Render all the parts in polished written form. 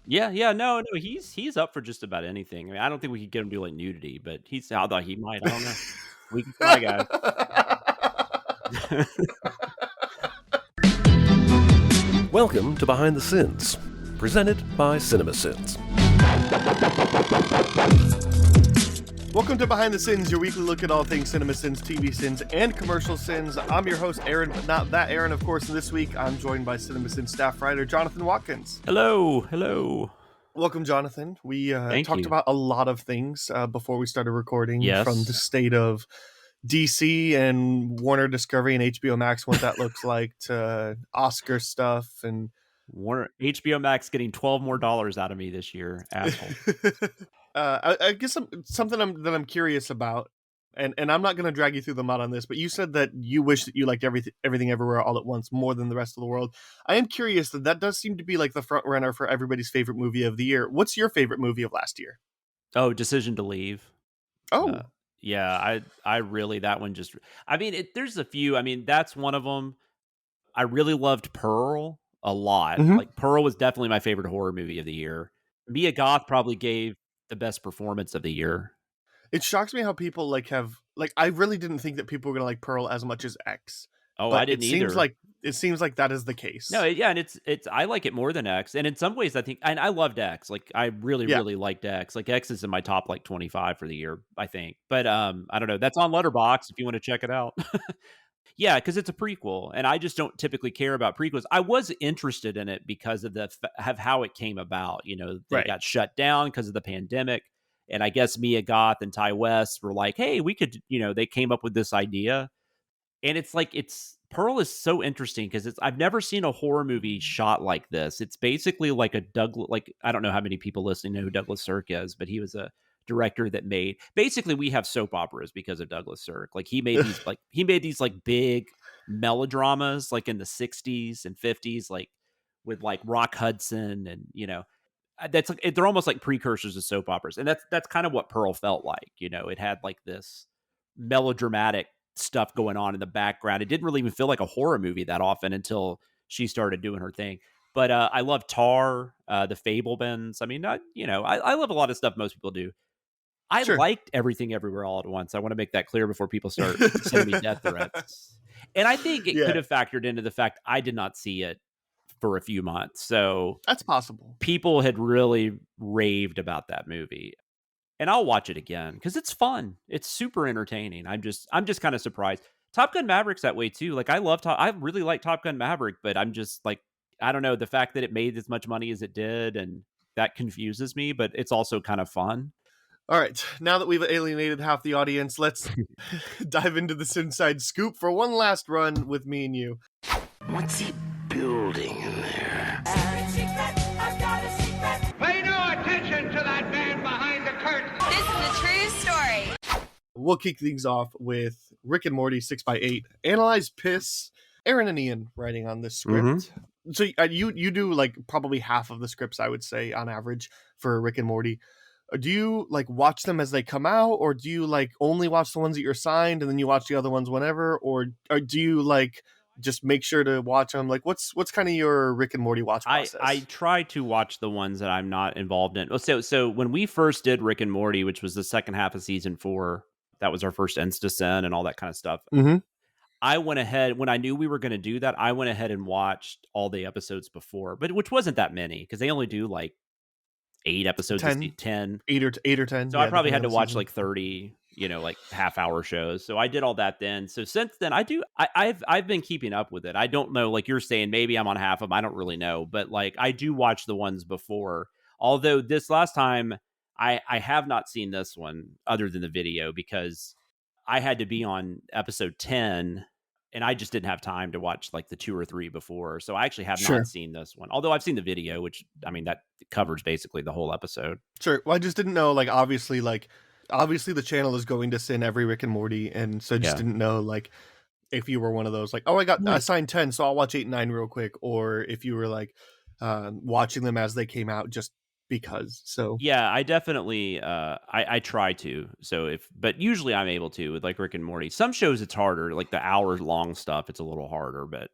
Yeah, no, he's up for just about anything. I mean, I don't think we could get him to do, like, nudity, but I thought he might, I don't know. We can try, guys. Welcome to Behind the Sins, presented by CinemaSins. Welcome to Behind the Sins, your weekly look at all things cinema sins, TV sins, and commercial sins. I'm your host, Aaron, but not that Aaron, of course. And this week, I'm joined by CinemaSins staff writer Jonathan Watkins. Hello. Welcome, Jonathan. We talked about a lot of things before we started recording, from the state of DC and Warner Discovery and HBO Max, what that looks like, to Oscar stuff and HBO Max getting $12 more out of me this year, asshole. I guess something that I'm curious about, and I'm not going to drag you through the mud on this, but you said that you wish that you liked everything everywhere all at once more than the rest of the world. I am curious that does seem to be like the front runner for everybody's favorite movie of the year. What's your favorite movie of last year? Oh, Decision to Leave. Oh, yeah, I really, that one just, I mean, there's a few, I mean, that's one of them. I really loved Pearl a lot. Mm-hmm. Like, Pearl was definitely my favorite horror movie of the year. Mia Goth probably gave the best performance of the year. It shocks me how people I really didn't think that people were gonna like Pearl as much as X. Oh, but I didn't either. It seems like that is the case. No, and it's I like it more than X, and in some ways I think, and I loved X. Like, I really liked X. Like, X is in my top 25 for the year, I think. But I don't know. That's on Letterboxd if you want to check it out. Yeah, because it's a prequel, and I just don't typically care about prequels. I was interested in it because of how it came about. You know, they got shut down because of the pandemic, and I guess Mia Goth and Ty West were like, "Hey, we could," they came up with this idea, and Pearl is so interesting because I've never seen a horror movie shot like this. It's basically like I don't know how many people listening know who Douglas Sirk is, but he was a director that basically we have soap operas because of Douglas Sirk. Like, he made these big melodramas like in the 60s and 50s, like with like Rock Hudson, and they're almost like precursors of soap operas. And that's kind of what Pearl felt like. It had like this melodramatic stuff going on in the background. It didn't really even feel like a horror movie that often until she started doing her thing. But I love Tar, The Fabelmans. I mean, I love a lot of stuff most people do. I liked Everything Everywhere All at Once. I want to make that clear before people start sending me death threats. And I think it could have factored into the fact I did not see it for a few months. So that's possible. People had really raved about that movie. And I'll watch it again because it's fun. It's super entertaining. I'm just kind of surprised. Top Gun Maverick's that way too. Like, I really like Top Gun Maverick, but I'm just like, I don't know, the fact that it made as much money as it did, and that confuses me, but it's also kind of fun. All right, now that we've alienated half the audience, let's dive into the SinSide Scoop for one last run with me and you. What's he building in there? I've got a secret. Pay no attention to that man behind the curtain. This is a true story. We'll kick things off with Rick and Morty 6x8. Analyze piss. Aaron and Ian writing on this script. Mm-hmm. So you do like probably half of the scripts, I would say, on average for Rick and Morty. Do you like watch them as they come out, or do you like only watch the ones that you're assigned and then you watch the other ones whenever, or do you like just make sure to watch them? Like, what's kind of your Rick and Morty watch process? I try to watch the ones that I'm not involved in. So when we first did Rick and Morty, which was the second half of season 4, that was our first InstaSend and all that kind of stuff. Mm-hmm. I went ahead, when I knew we were going to do that, I went ahead and watched all the episodes before, but which wasn't that many because they only do like 8 episodes, 10, 8 or 10. So I probably had to watch like 30, like half-hour shows. So I did all that then. So since then, I've been keeping up with it. I don't know, like you're saying, maybe I'm on half of them. I don't really know, but like I do watch the ones before. Although this last time, I have not seen this one other than the video because I had to be on episode 10. And I just didn't have time to watch like the 2 or 3 before. So I actually have not seen this one. Although I've seen the video, which, I mean, that covers basically the whole episode. Sure. Well, I just didn't know, like, obviously the channel is going to send every Rick and Morty. And so I just didn't know, like, if you were one of those, like, oh, I got assigned 10, so I'll watch 8 and 9 real quick. Or if you were like watching them as they came out just because. So yeah, I definitely I try to. But usually I'm able to with like Rick and Morty. Some shows it's harder, like the hour long stuff, it's a little harder, but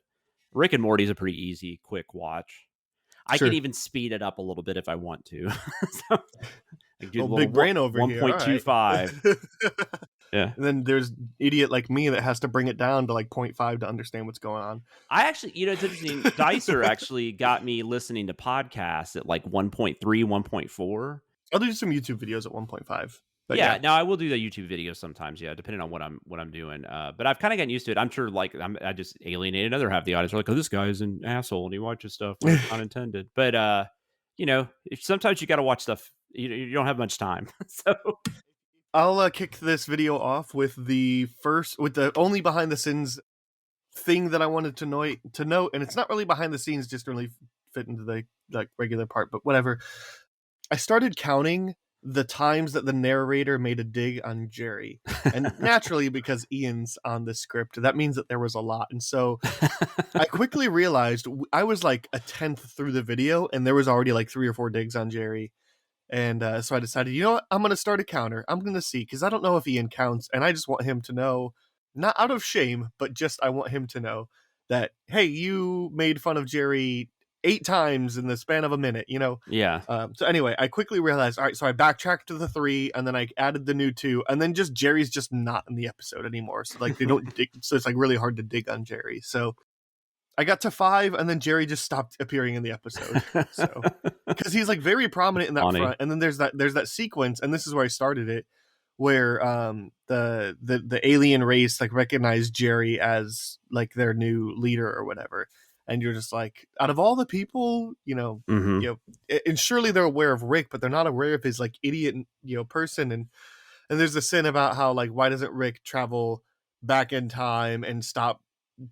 Rick and Morty is a pretty easy, quick watch. I Sure. can even speed it up a little bit if I want to. So I can do a Oh, little big brain over here. All right. 1.25. Yeah. And then there's idiot like me that has to bring it down to like 0.5 to understand what's going on. I actually, it's interesting. Dicer actually got me listening to podcasts at like 1.3, 1.4. I'll do some YouTube videos at 1.5. But Yeah, now I will do the YouTube videos sometimes. Yeah, depending on what I'm doing. But I've kind of gotten used to it. I'm sure, like, I just alienated another half of the audience. They're like, oh, this guy's an asshole and he watches stuff where it's not intended. But sometimes you got to watch stuff. You don't have much time, so I'll kick this video off with the only behind the scenes thing that I wanted to note, and it's not really behind the scenes, just really fit into the like regular part, but whatever. I started counting the times that the narrator made a dig on Jerry, and naturally, because Ian's on the script, that means that there was a lot, and so I quickly realized I was like a 10th through the video, and there was already like 3 or 4 digs on Jerry. And so I decided, you know what? I'm going to start a counter. I'm going to see, because I don't know if Ian counts, and I just want him to know, not out of shame, but just I want him to know that, hey, you made fun of Jerry 8 times in the span of a minute, yeah. So anyway, I quickly realized, all right, so I backtracked to the 3, and then I added the new 2, and then just Jerry's just not in the episode anymore. So like they don't dig, so it's like really hard to dig on Jerry. So I got to 5, and then Jerry just stopped appearing in the episode. So because he's like very prominent in that front, and then there's that sequence, and this is where I started it, where the alien race like recognized Jerry as like their new leader or whatever, and you're just like, out of all the people, and surely they're aware of Rick, but they're not aware of his like idiot person, and there's a sin about how like, why doesn't Rick travel back in time and stop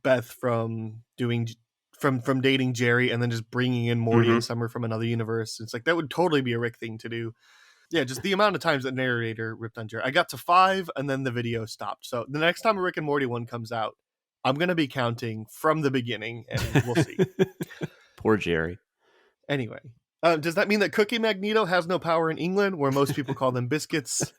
Beth from dating Jerry and then just bringing in Morty and Summer from another universe. It's like, that would totally be a Rick thing to do. Yeah, just the amount of times that narrator ripped on Jerry. I got to 5 and then the video stopped. So the next time a Rick and Morty one comes out, I'm going to be counting from the beginning, and we'll see. Poor Jerry. Anyway, does that mean that Cookie Magneto has no power in England, where most people call them biscuits?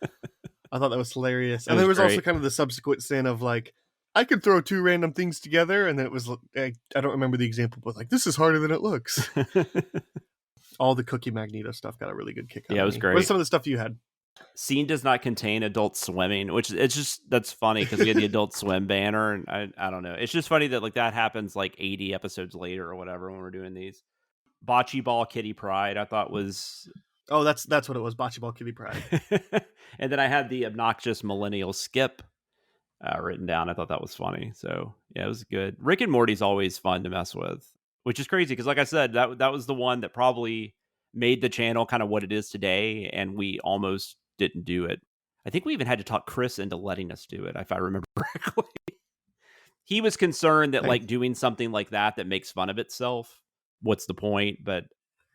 I thought that was hilarious. And there was also kind of the subsequent sin of like, I could throw 2 random things together, and then it was, I don't remember the example, but like, this is harder than it looks. All the Cookie Magneto stuff got a really good kick out of me. Yeah, it was great. What's some of the stuff you had? Scene does not contain adult swimming, which it's just, that's funny because we had the Adult Swim banner, and I don't know. It's just funny that like that happens like 80 episodes later or whatever when we're doing these. Bocce Ball Kitty Pride, I thought was... Oh, that's what it was, Bocce Ball Kitty Pride. And then I had the obnoxious millennial Skip written down. I thought that was funny. So yeah, it was good. Rick and Morty's always fun to mess with, which is crazy because like I said, that was the one that probably made the channel kind of what it is today, and we almost didn't do it. I think we even had to talk Chris into letting us do it, if I remember correctly. He was concerned that like doing something like that makes fun of itself, what's the point? But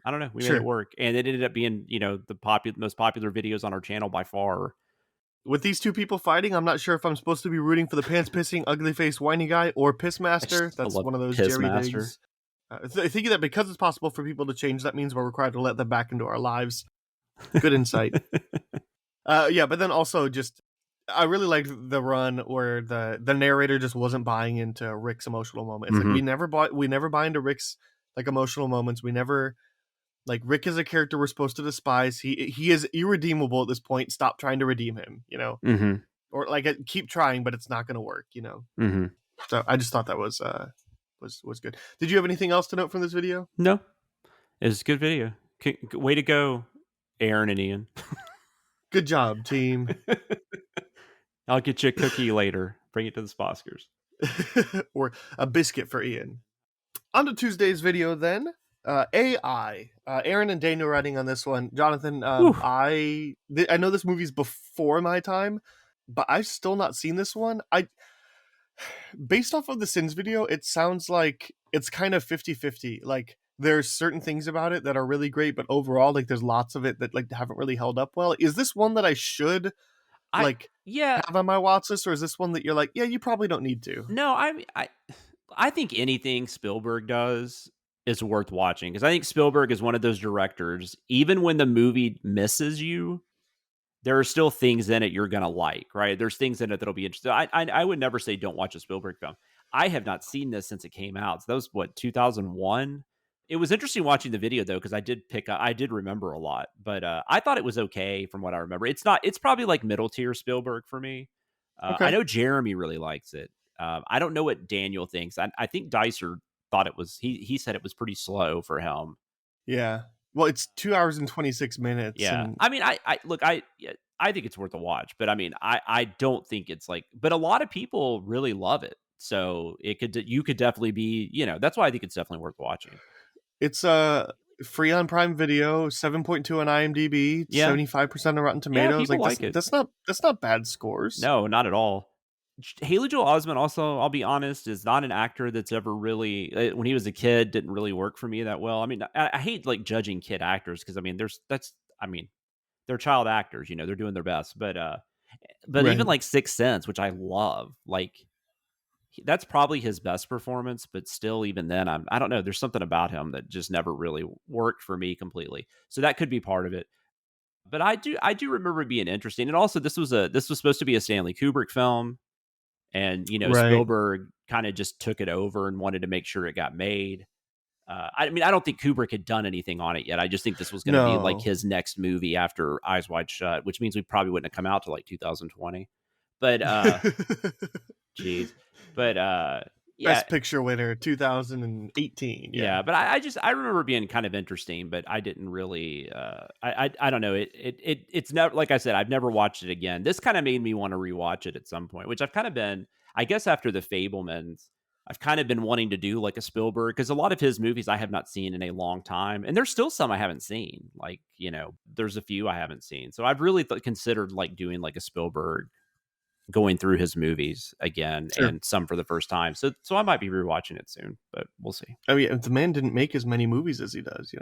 I don't know, we made it work, and it ended up being the most popular videos on our channel by far. With these 2 people fighting, I'm not sure if I'm supposed to be rooting for the pants pissing, ugly face, whiny guy, or Pissmaster. That's one of those Jerry digs. Thinking that because it's possible for people to change, that means we're required to let them back into our lives. Good insight. Yeah, but then also just, I really liked the run where the narrator just wasn't buying into Rick's emotional moment. It's like we never buy into Rick's like emotional moments. We never, like, Rick is a character we're supposed to despise. He is irredeemable at this point. Stop trying to redeem him, or like keep trying, but it's not going to work, So I just thought that was good. Did you have anything else to note from this video? No, it was a good video. Way to go, Aaron and Ian. Good job, team. I'll get you a cookie later. Bring it to the Sposkers. Or a biscuit for Ian. On to Tuesday's video then. AI. Aaron and Daniel writing on this one. Jonathan, I know this movie's before my time, but I've still not seen this one. Based off of the Sins video, it sounds like it's kind of 50-50. Like, there's certain things about it that are really great, but overall, like, there's lots of it that like haven't really held up well. Is this one that I should have on my watch list, or is this one that you're like, yeah, you probably don't need to? No, I think anything Spielberg does is worth watching, because I think Spielberg is one of those directors, even when the movie misses you, there are still things in it you're going to like, right? There's things in it that'll be interesting. I would never say don't watch a Spielberg film. I have not seen this since it came out. So that was, 2001? It was interesting watching the video though, because I did remember a lot, but I thought it was okay from what I remember. It's probably like middle tier Spielberg for me. I Okay. know Jeremy really likes it. I don't know what Daniel thinks. I think Dicer thought it was he said it was pretty slow for him. Yeah. Well, it's 2 hours and 26 minutes, Yeah. and I mean, I look, yeah, I think it's worth a watch, but I mean, I don't think it's like, but a lot of people really love it. So you could definitely be, that's why I think it's definitely worth watching. it's free on Prime Video, 7.2 on IMDb, Yeah. 75% on Rotten Yeah. Tomatoes. People Like like it. that's not bad scores. No, not at all. Haley Joel Osment also, I'll be honest, is not an actor that's ever really, when he was a kid, didn't really work for me that well. I mean, I hate like judging kid actors because I mean, I mean, they're child actors, they're doing their best. But even Right. like Sixth Sense, which I love, like that's probably his best performance. But still, even then, I don't know. There's something about him that just never really worked for me completely. So that could be part of it. But I do remember it being interesting. And also, this was supposed to be a Stanley Kubrick film, and Right. Spielberg kind of just took it over and wanted to make sure it got made. I mean, I don't think Kubrick had done anything on it yet. I just think this was going to be like No. his next movie after Eyes Wide Shut, which means we probably wouldn't have come out to like 2020. But geez, but yeah, Best Picture winner 2018. Yeah. yeah. But I remember it being kind of interesting, but I didn't really. I don't know. It's never, like I said, I've never watched it again. This kind of made me want to rewatch it at some point, which I've kind of been. I guess after the Fablemans, I've kind of been wanting to do like a Spielberg, because a lot of his movies I have not seen in a long time, and there's still some I haven't seen. Like there's a few I haven't seen, so I've really considered like doing like a Spielberg, going through his movies again, Sure. and some for the first time. So I might be rewatching it soon, but we'll see. Oh yeah, the man didn't make as many movies as he does.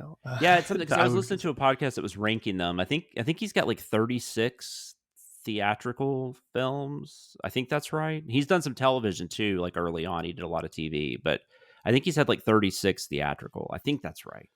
Yeah, it's something, because I I was would listening to a podcast that was ranking them. I think he's got like 36 theatrical films. I think that's right. He's done some television too, like early on. He did a lot of TV, but I think he's had like 36 theatrical. I think that's right.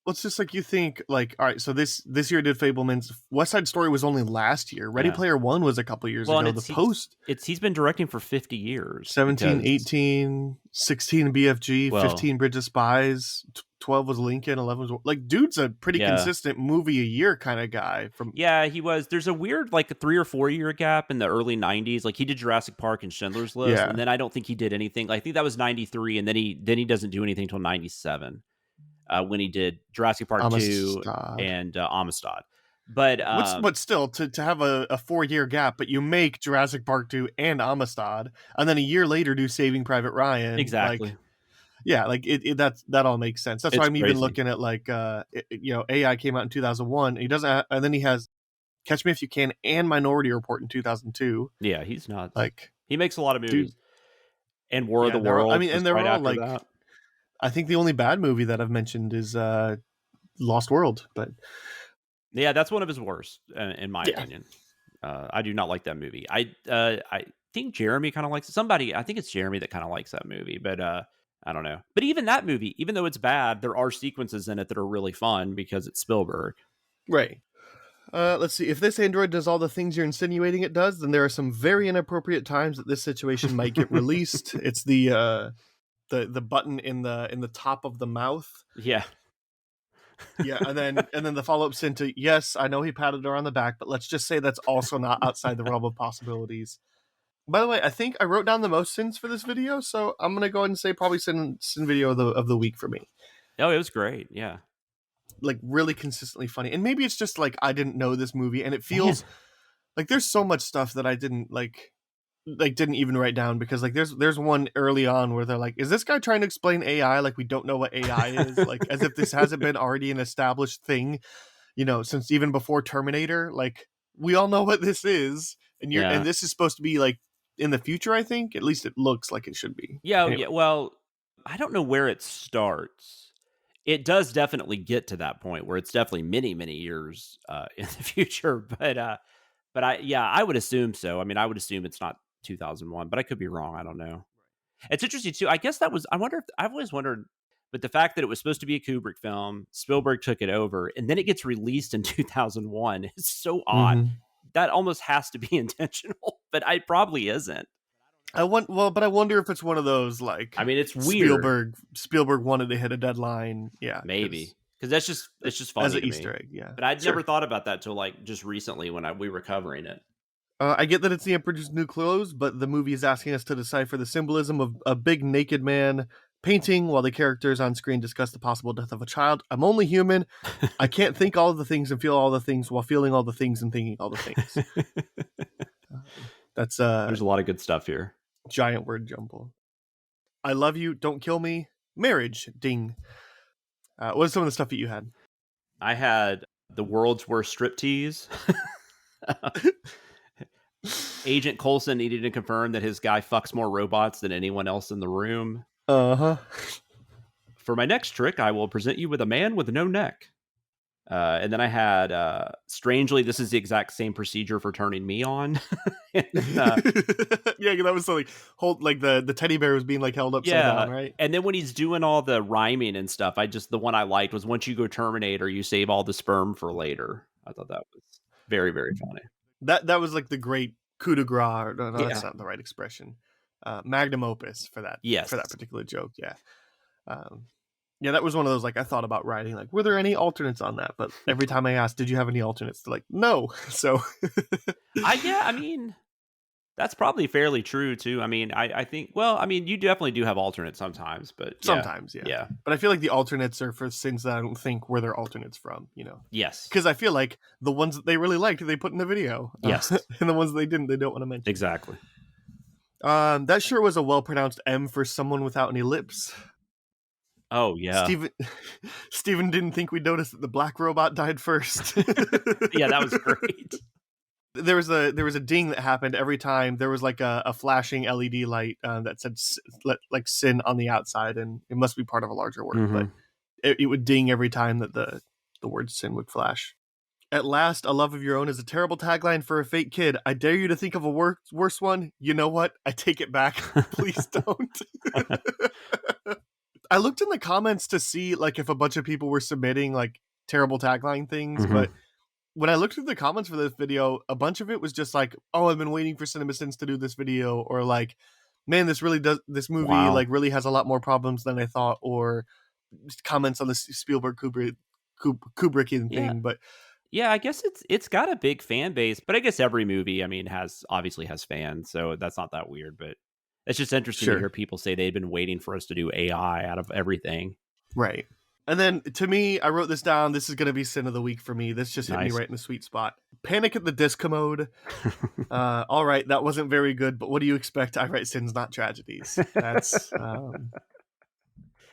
Well, it's just like you think, like, all right, so this year did Fableman's. West Side Story was only last year. Ready Yeah. Player One was a couple years Well, and ago. The Post, he's been directing for 50 years. 17, because- 18, 16 BFG, Well- 15 Bridge of Spies, 12 was Lincoln, 11 was... Like, dude's a pretty Yeah. consistent movie a year kind of guy. Yeah, he was. There's a weird like a 3 or 4 year gap in the early 90s. Like he did Jurassic Park and Schindler's List, Yeah. and then I don't think he did anything. I think that was 93, and then he doesn't do anything until 97. When he did Jurassic Park 2 Amistad. and Amistad. But still, to have a 4-year gap, but you make Jurassic Park 2 and Amistad, and then a year later do Saving Private Ryan. exactly. Like, yeah, like that all makes sense. That's why It's I'm even crazy. looking at like AI came out in 2001. He doesn't, and then he has Catch Me If You Can and Minority Report in 2002. Yeah, he's not. Like, He makes a lot of dude. movies. And War of Yeah, the they're all- World. I mean, and was they're right all, after like, that. I think the only bad movie that I've mentioned is Lost World, but Yeah, that's one of his worst, in my Yeah. opinion. I do not like that movie. I think Jeremy kind of likes it. I think it's Jeremy that kind of likes that movie, but I don't know. But even that movie, even though it's bad, there are sequences in it that are really fun because it's Spielberg. right. Let's see. If this android does all the things you're insinuating it does, then there are some very inappropriate times that this situation might get released. It's the button in the top of the mouth. Yeah. Yeah, and then the follow up sin to, yes, I know he patted her on the back, but let's just say that's also not outside the realm of possibilities. By the way, I think I wrote down the most sins for this video, so I'm gonna go ahead and say probably sin video of the week for me. Oh, it was great. Yeah. Like really consistently funny, and maybe it's just like I didn't know this movie, and it feels like there's so much stuff that I didn't didn't even write down, because like there's one early on where they're like, is this guy trying to explain AI like we don't know what AI is, like as if this hasn't been already an established thing, since even before Terminator. Like we all know what this is, and and this is supposed to be like in the future. I think at least it looks like it should be. Yeah. Anyway. Yeah. Well, I don't know where it starts. It does definitely get to that point where it's definitely many, many years in the future. But I would assume so. I mean, I would assume it's not 2001, but I could be wrong. I don't know. It's interesting too. I guess that was, I've always wondered, but the fact that it was supposed to be a Kubrick film, Spielberg took it over, and then it gets released in 2001 is so odd. Mhm. That almost has to be intentional, but it probably isn't. But I wonder if it's one of those like I mean, it's weird. Spielberg wanted to hit a deadline. Yeah, Maybe. Because it's just funny as an to Easter me. egg. Yeah, But I'd sure. never thought about that till like just recently when we were covering it. I get that it's the Emperor's New Clothes, but the movie is asking us to decipher the symbolism of a big naked man painting while the characters on screen discuss the possible death of a child. I'm only human. I can't think all of the things and feel all the things while feeling all the things and thinking all the things. That's There's a lot of good stuff here. Giant word jumble. I love you. Don't kill me. Marriage. Ding. What is some of the stuff that you had? I had the world's worst striptease. Agent Coulson needed to confirm that his guy fucks more robots than anyone else in the room. Uh-huh. For my next trick, I will present you with a man with no neck. And then I had, strangely, this is the exact same procedure for turning me on. Yeah, that was so like the teddy bear was being like held upside down, right? And then when he's doing all the rhyming and stuff, the one I liked was once you go Terminator, you save all the sperm for later. I thought that was very, very funny. That was like the great coup de grace. No, that's not the right expression. Magnum opus for that. Yes. For that particular joke. Yeah. Yeah, that was one of those, like, I thought about writing, like, were there any alternates on that? But every time I asked, did you have any alternates? They're like, no. So. I mean, that's probably fairly true, too. I mean, I think, well, I mean, you definitely do have alternates sometimes, but. Yeah. Sometimes, yeah. Yeah. But I feel like the alternates are for sins that I don't think were their alternates from, you know? Yes. Because I feel like the ones that they really liked, they put in the video. Yes. And the ones they didn't, they don't want to mention. Exactly. That sure was a well-pronounced M for someone without any lips. Oh, yeah. Steven didn't think we'd notice that the black robot died first. Yeah, that was great. There was a ding that happened every time there was like a flashing LED light that said like sin on the outside, and it must be part of a larger work, but it would ding every time that the word sin would flash. At last, a love of your own is a terrible tagline for a fake kid. I dare you to think of a worse one. You know what? I take it back. Please don't. I looked in the comments to see like if a bunch of people were submitting like terrible tagline things, but when I looked through the comments for this video, a bunch of it was just like, "Oh, I've been waiting for CinemaSins to do this video," or like, "Man, this movie like really has a lot more problems than I thought," or just comments on the Spielberg Kubrickian thing. But yeah, I guess it's got a big fan base, but I guess every movie, I mean, obviously has fans, so that's not that weird, but. It's just interesting to hear people say they've been waiting for us to do AI out of everything. Right. And then to me, I wrote this down. This is going to be sin of the week for me. This just hit me right in the sweet spot. Panic at the Discommode. All right. That wasn't very good, but what do you expect? I write sins, not tragedies. That's, I'm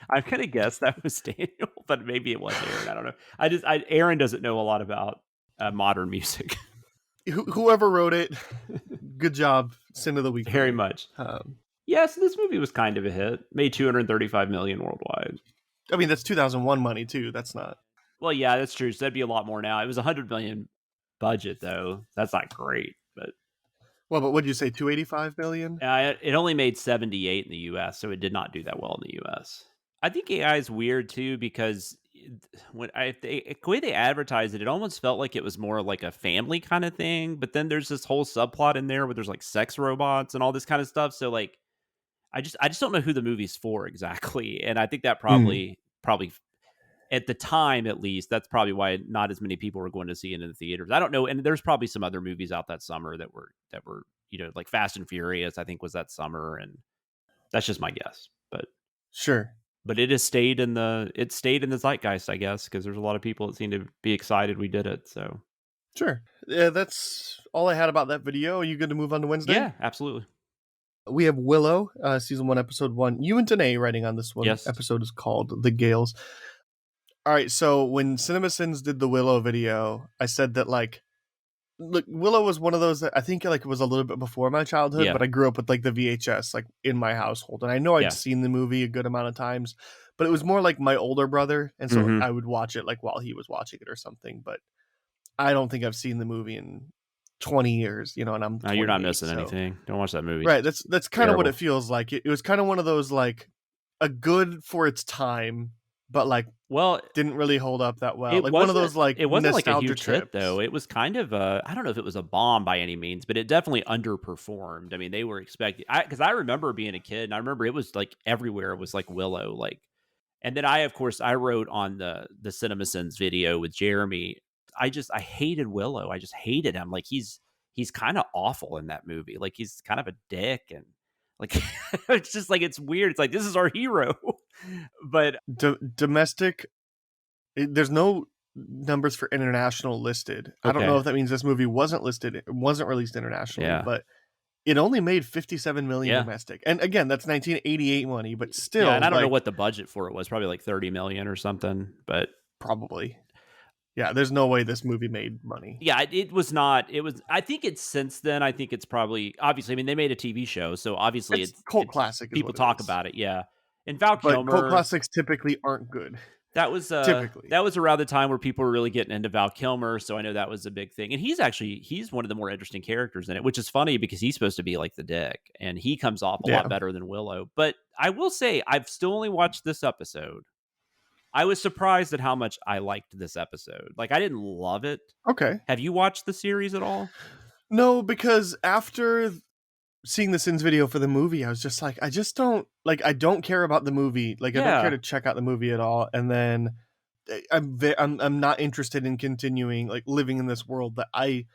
going to guess that was Daniel, but maybe it was Aaron. I don't know. Aaron doesn't know a lot about modern music. Whoever wrote it, good job. Sin of the week. Very much. Yeah, so this movie was kind of a hit. Made $235 million worldwide. I mean, that's 2001 money too. That's not. Well, yeah, that's true. So that'd be a lot more now. It was $100 million budget though. That's not great, but. Well, but what did you say? 285 million? It only made 78 in the U.S., so it did not do that well in the U.S. I think AI is weird too because the way they advertised it, it almost felt like it was more like a family kind of thing. But then there's this whole subplot in there where there's like sex robots and all this kind of stuff. So like, I just don't know who the movie's for exactly. And I think that probably at the time, at least, that's probably why not as many people were going to see it in the theaters. I don't know. And there's probably some other movies out that summer that were, you know, like Fast and Furious, I think was that summer. And that's just my guess, but sure. But it stayed in the zeitgeist, I guess, because there's a lot of people that seem to be excited we did it. So, sure. Yeah, that's all I had about that video. Are you good to move on to Wednesday? Yeah, absolutely. We have Willow, season 1, episode 1. You and Danae writing on this one. Yes. Episode is called The Gales. All right, so when CinemaSins did the Willow video, I said that like, look, Willow was one of those that I think like it was a little bit before my childhood, but I grew up with like the VHS like in my household, and I know I'd seen the movie a good amount of times, but it was more like my older brother, and so I would watch it like while he was watching it or something. But I don't think I've seen the movie in 20 years, you know, and I'm. You're not missing anything. Don't watch that movie. Right. That's kind of what it feels like. It was kind of one of those like a good for its time but like Well, didn't really hold up that well. it Like one of wasn't those like it wasn't like a nostalgia huge hit, trips. though. It was kind of I don't know if it was a bomb by any means, but it definitely underperformed. I mean, they were expecting, because I remember being a kid, and I remember it was, like, everywhere. It was like Willow, like, and then of course, I wrote on the CinemaSins video with Jeremy. I hated Willow. I just hated him. Like, he's kinda awful in that movie. Like, he's kind of a dick, and, like, it's just, like, it's weird. It's like, this is our hero. But Domestic, there's no numbers for international listed. I don't okay. know if that means this movie wasn't released internationally, Yeah. but it only made 57 million Yeah. domestic. And again, that's 1988 money, but still, Yeah, and I don't know like, what the budget for it was, probably like 30 million or something, but probably. Yeah, there's no way this movie made money. yeah, it was not. It was. I think it's since then. I think it's probably, obviously. I mean, they made a TV show, so obviously It's it's cult classic. Is people what it talk is. about it. Yeah, and Val But cult Kilmer. classics typically aren't good. Typically. That was around the time where people were really getting into Val Kilmer, so I know that was a big thing. And he's one of the more interesting characters in it, which is funny because he's supposed to be like the dick, and he comes off a lot better than Willow. But I will say, I've still only watched this episode. I was surprised at how much I liked this episode. Like, I didn't love it. Okay. Have you watched the series at all? No, because after seeing the Sins video for the movie, I was just like, I just don't like. I don't care about the movie. Like, I don't care to check out the movie at all. And then I'm not interested in continuing like living in this world that I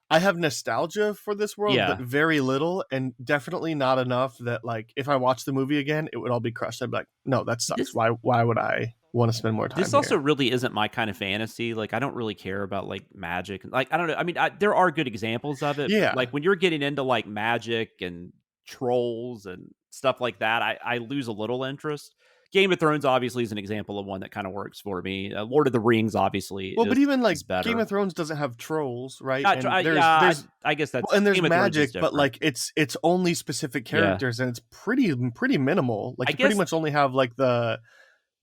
have nostalgia for this world, but very little, and definitely not enough that like if I watch the movie again, it would all be crushed. I'd be like, no, that sucks. Why would I want to spend more time? This also really isn't my kind of fantasy. Like, I don't really care about like magic. Like, I don't know. I mean, there are good examples of it. Yeah. But, like, when you're getting into like magic and trolls and stuff like that, I lose a little interest. Game of Thrones obviously is an example of one that kind of works for me. Lord of the Rings obviously. Well, but even like better. Game of Thrones doesn't have trolls, right? And I guess that's, and there's Game of Thrones magic, but like it's only specific characters, and it's pretty minimal. Like, you pretty much only have like the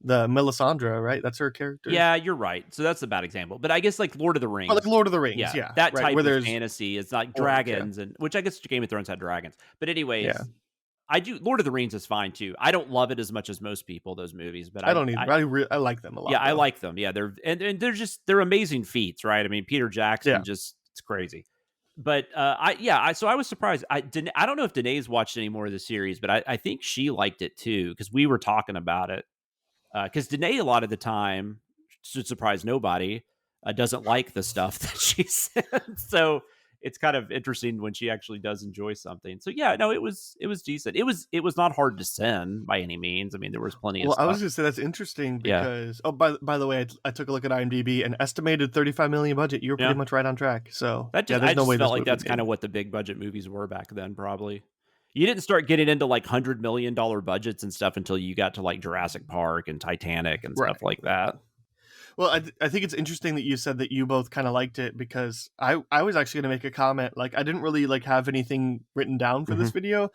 Melisandre, right? That's her character. Yeah, you're right. So that's a bad example. But I guess like Lord of the Rings. But like Lord of the Rings, yeah. That right, type where of fantasy. It's like dragons, and which I guess Game of Thrones had dragons. But anyways, I do. Lord of the Rings is fine too. I don't love it as much as most people, those movies, but I don't either. I like them a lot. Yeah, though. I like them. Yeah, they're they're amazing feats, right? I mean, Peter Jackson it's crazy. But so I was surprised. I don't know if Danae's watched any more of the series, but I think she liked it too, because we were talking about it. Because Danae, a lot of the time, should surprise nobody, doesn't like the stuff that she said. So it's kind of interesting when she actually does enjoy something. So yeah, no, it was decent. It was not hard to send by any means. I mean, there was plenty of stuff. I was gonna say that's interesting because by the way, I took a look at IMDb, an estimated 35 million budget. You were pretty much right on track. So that just, there's I no just way felt like that's kind of what the big budget movies were back then. Probably you didn't start getting into like $100 million budgets and stuff until you got to like Jurassic Park and Titanic and stuff like that. Well, I think it's interesting that you said that you both kind of liked it, because I was actually going to make a comment. Like, I didn't really like have anything written down for this video,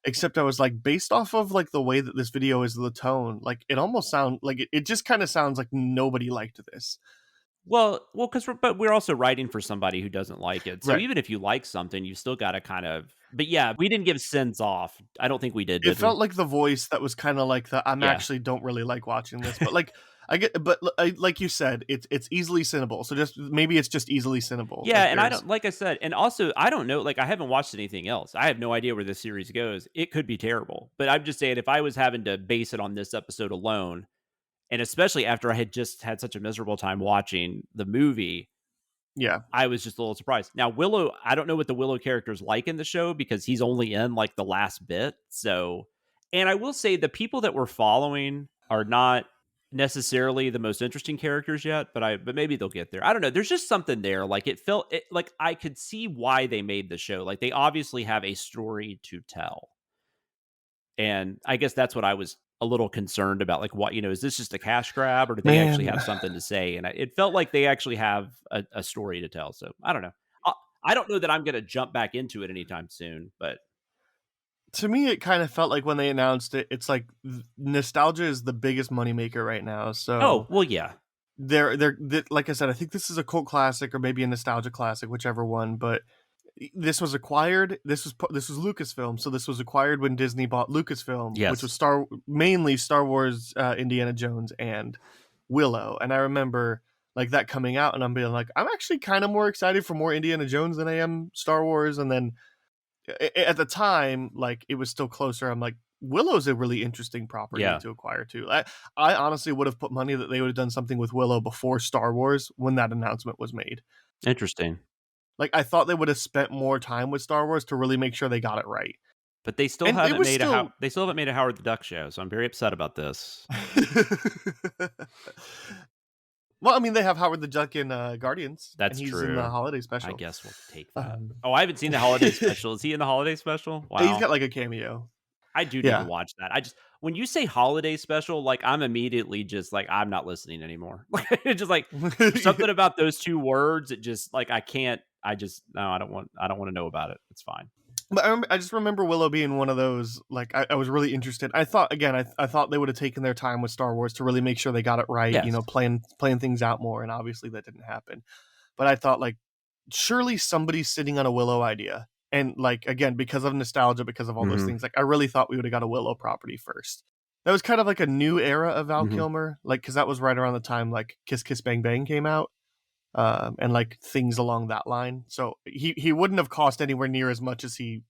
except I was like, based off of like the way that this video is, the tone, like it almost sounds like it just kind of sounds like nobody liked this. Well, but we're also writing for somebody who doesn't like it. So even if you like something, you still got to kind of. But yeah, we didn't give Sins off. I don't think we did. It felt like the voice that was kind of like actually don't really like watching this, but like. Like you said, it's easily sinnable. So maybe it's just easily sinnable. Yeah, and I don't, like I said, and also I don't know. Like, I haven't watched anything else. I have no idea where this series goes. It could be terrible, but I'm just saying, if I was having to base it on this episode alone, and especially after I had just had such a miserable time watching the movie, I was just a little surprised. Now, Willow, I don't know what the Willow character's like in the show, because he's only in like the last bit. So, and I will say the people that we're following are not necessarily the most interesting characters yet, but maybe they'll get there. I don't know. There's just something there. Like, like I could see why they made the show. Like, they obviously have a story to tell. And I guess that's what I was a little concerned about. Like, what, is this just a cash grab, or do they actually have something to say? And it felt like they actually have a story to tell. So I don't know. I don't know that I'm going to jump back into it anytime soon, but to me, it kind of felt like when they announced it, it's like nostalgia is the biggest moneymaker right now. So, they're like I said, I think this is a cult classic or maybe a nostalgia classic, whichever one. But this was acquired. This was Lucasfilm, so this was acquired when Disney bought Lucasfilm, which Yes. was mainly Star Wars, Indiana Jones, and Willow. And I remember like that coming out, and I'm being like, I'm actually kind of more excited for more Indiana Jones than I am Star Wars. And then at the time, like it was still closer. I'm like, Willow's a really interesting property Yeah. to acquire too. I honestly would have put money that they would have done something with Willow before Star Wars when that announcement was made. Interesting. Like, I thought they would have spent more time with Star Wars to really make sure they got it right. But they still And it haven't was made still- they still haven't made a Howard the Duck show, so I'm very upset about this. Well, I mean, they have Howard the Duck in Guardians. That's and he's true. in the holiday special. I guess we'll take that. Um, Oh, I haven't seen the holiday special. Is he in the holiday special? Wow. He's got like a cameo. I do need Yeah. to watch that. When you say holiday special, like I'm immediately just like, I'm not listening anymore. It's just like something about those two words. It just like, I don't want to know about it. It's fine. But I just remember Willow being one of those, like, I was really interested. I thought, again, I thought they would have taken their time with Star Wars to really make sure they got it right, Yes. you know, playing things out more, and obviously that didn't happen. But I thought, like, surely somebody's sitting on a Willow idea. And, like, again, because of nostalgia, because of all those Mhm. things, like, I really thought we would have got a Willow property first. That was kind of like a new era of Val Mhm. Kilmer, like, because that was right around the time, like, Kiss Kiss Bang Bang came out. And like things along that line. So he wouldn't have cost anywhere near as much as he,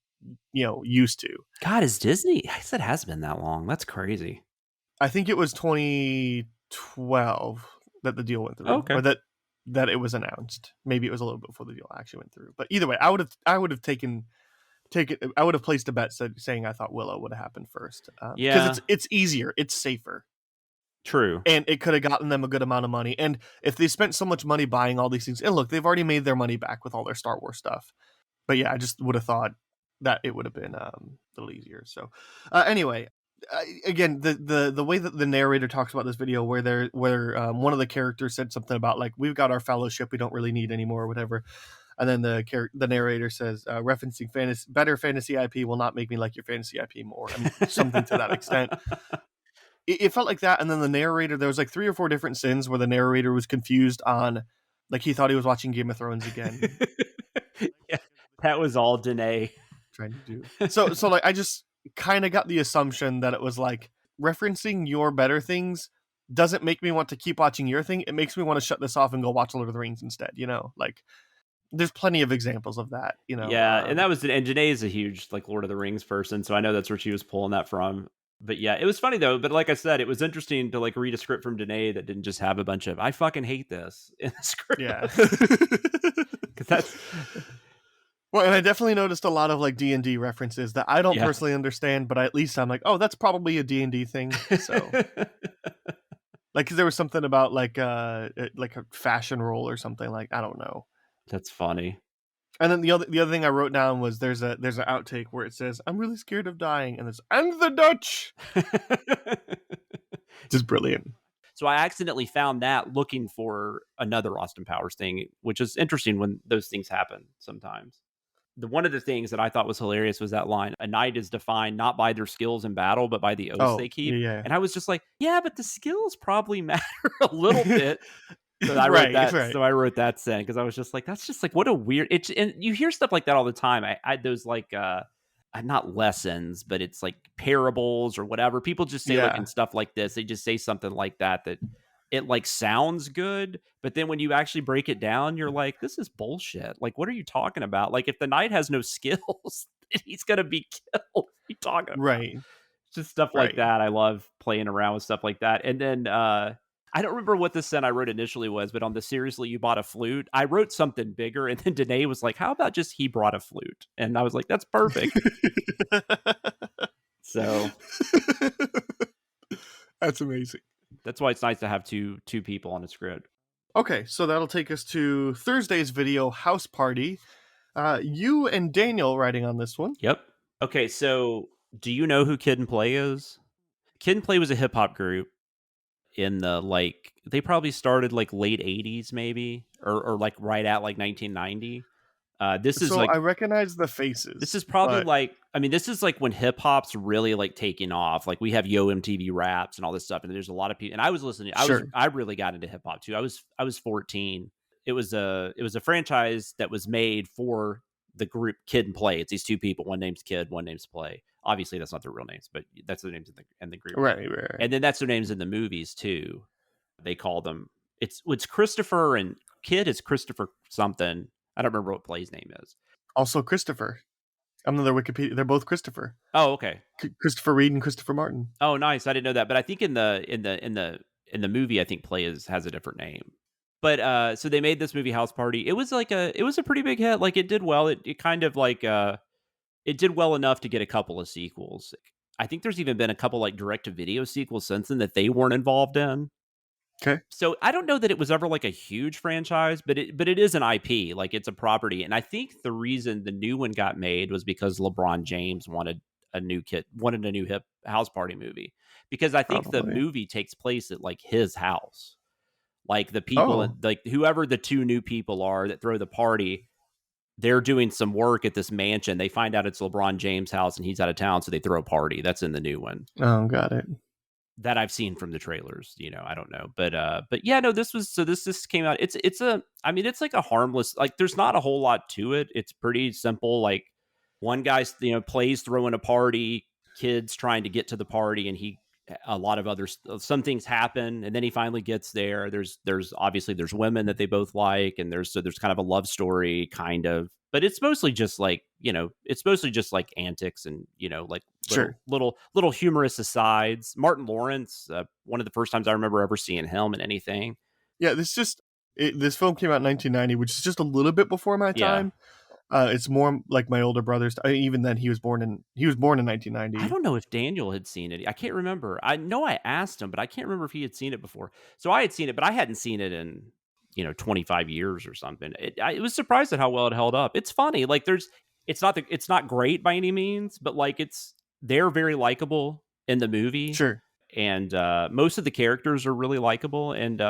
you know, used to. God, is Disney? I said it has been that long. That's crazy. I think it was 2012 that the deal went through, Okay. or that it was announced. Maybe it was a little bit before the deal actually went through. But either way, I would have placed a bet saying I thought Willow would have happened first. Yeah. Because it's easier, it's safer, True. and it could have gotten them a good amount of money. And if they spent so much money buying all these things, and look, they've already made their money back with all their Star Wars stuff. But yeah, I just would have thought that it would have been a little easier. So anyway, again, the way that the narrator talks about this video, where one of the characters said something about like, we've got our fellowship, we don't really need anymore or whatever. And then the narrator says, referencing better fantasy IP will not make me like your fantasy IP more. I mean, something to that extent. It felt like that. And then the narrator, there was like 3 or 4 different sins where the narrator was confused on, like, he thought he was watching Game of Thrones again. Yeah, that was all Danae. Trying to do. So like, I just kind of got the assumption that it was like, referencing your better things doesn't make me want to keep watching your thing. It makes me want to shut this off and go watch Lord of the Rings instead, you know? Like, there's plenty of examples of that, you know? Yeah, and Danae is a huge like Lord of the Rings person, so I know that's where she was pulling that from. But yeah, it was funny though. But like I said, it was interesting to like read a script from Danae that didn't just have a bunch of "I fucking hate this" in the script. Yeah. Because that's Well, and I definitely noticed a lot of like D&D references that I don't Yeah. personally understand, but at least I'm like, oh, that's probably a D&D thing. So like, 'cause there was something about like a fashion roll or something, like, I don't know. that's funny. And then the other thing I wrote down was there's an outtake where it says, I'm really scared of dying, and there's "and the Dutch." Just brilliant. So I accidentally found that looking for another Austin Powers thing, which is interesting when those things happen sometimes. One of the things that I thought was hilarious was that line, "A knight is defined not by their skills in battle, but by the oaths they keep." Yeah. And I was just like, yeah, but the skills probably matter a little bit. So I wrote Right, that. right. So I wrote that sen because I was just like, that's just like, what a weird. And you hear stuff like that all the time. I those like not lessons, but it's like parables or whatever. People just say like Yeah. in stuff like this, they just say something like that it like sounds good, but then when you actually break it down, you're like, this is bullshit. Like, what are you talking about? Like, if the knight has no skills, he's gonna be killed. What are you talking about? Right. Just stuff like Right. that. I love playing around with stuff like that. And then I don't remember what the sen I wrote initially was, but on the seriously you bought a flute, I wrote something bigger, and then Danae was like, how about just he brought a flute? And I was like, that's perfect. So That's amazing. that's why it's nice to have two people on a script. Okay, so that'll take us to Thursday's video, House Party. You and Daniel writing on this one. Yep. Okay, so do you know who Kid and Play is? Kid and Play was a hip hop group in the like they probably started like late 80s maybe or like right at like 1990. This is So like I recognize the faces. this is probably but- like this is like when hip hop's really like taking off. Like we have Yo MTV Raps and all this stuff, and there's a lot of people. And I was listening. Sure. I really got into hip hop too. I was 14. It was a franchise that was made for the group Kid and Play. It's these two people. One name's Kid, one name's Play. Obviously, that's not their real names, but that's their names in the group. Right. And then that's their names in the movies too. They call them. It's Christopher, and Kid is Christopher something. I don't remember what Play's name is. Also Christopher. I'm on their Wikipedia. They're both Christopher. Oh, okay. Christopher Reed and Christopher Martin. Oh, nice. I didn't know that, but I think in the movie, I think Play has a different name. But so they made this movie House Party. It was a pretty big hit. Like, it did well. It kind of like it did well enough to get a couple of sequels. I think there's even been a couple like direct to video sequels since then that they weren't involved in. Okay. So I don't know that it was ever like a huge franchise, but it is an IP, like it's a property. And I think the reason the new one got made was because LeBron James wanted a new hip House Party movie, because I think the movie takes place at like his house. Like the people, like whoever the two new people are that throw the party, they're doing some work at this mansion. They find out it's LeBron James' house and he's out of town, so they throw a party. That's in the new one. Oh, got it. That I've seen from the trailers, I don't know, but yeah, no, this came out. It's like a harmless, like there's not a whole lot to it. It's pretty simple. Like one guy, plays throwing a party, kids trying to get to the party, and a lot of some things happen, and then he finally gets there. There's obviously there's women that they both like, and there's kind of a love story kind of, but it's mostly just like, antics and, like little humorous asides. Martin Lawrence, one of the first times I remember ever seeing him in anything. Yeah, this film came out in 1990, which is just a little bit before my time. It's more like my older brother's. Even then, he was born in 1990. I don't know if Daniel had seen it. I can't remember. I know I asked him, but I can't remember if he had seen it before. So I had seen it, but I hadn't seen it in 25 years or something. I was surprised at how well it held up. It's funny. Like it's not great by any means, but like they're very likable in the movie. Sure. And most of the characters are really likable, and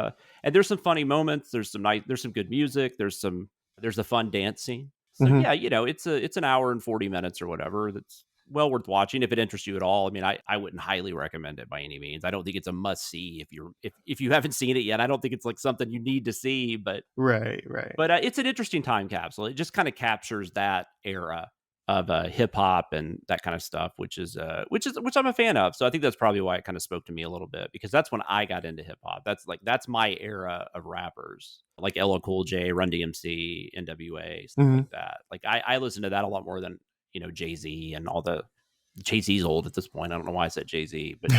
there's some funny moments. There's some good music. There's a fun dance scene. So yeah, it's an hour and 40 minutes or whatever. That's well worth watching if it interests you at all. I mean, I wouldn't highly recommend it by any means. I don't think it's a must see if you haven't seen it yet. I don't think it's like something you need to see, but right. But it's an interesting time capsule. It just kind of captures that era of hip hop and that kind of stuff, which I'm a fan of. So I think that's probably why it kind of spoke to me a little bit, because that's when I got into hip hop. That's my era of rappers, like LL Cool J, Run DMC, NWA, stuff like that. Like I listen to that a lot more than Jay-Z and all the. Jay-Z's old at this point. I don't know why I said Jay-Z, but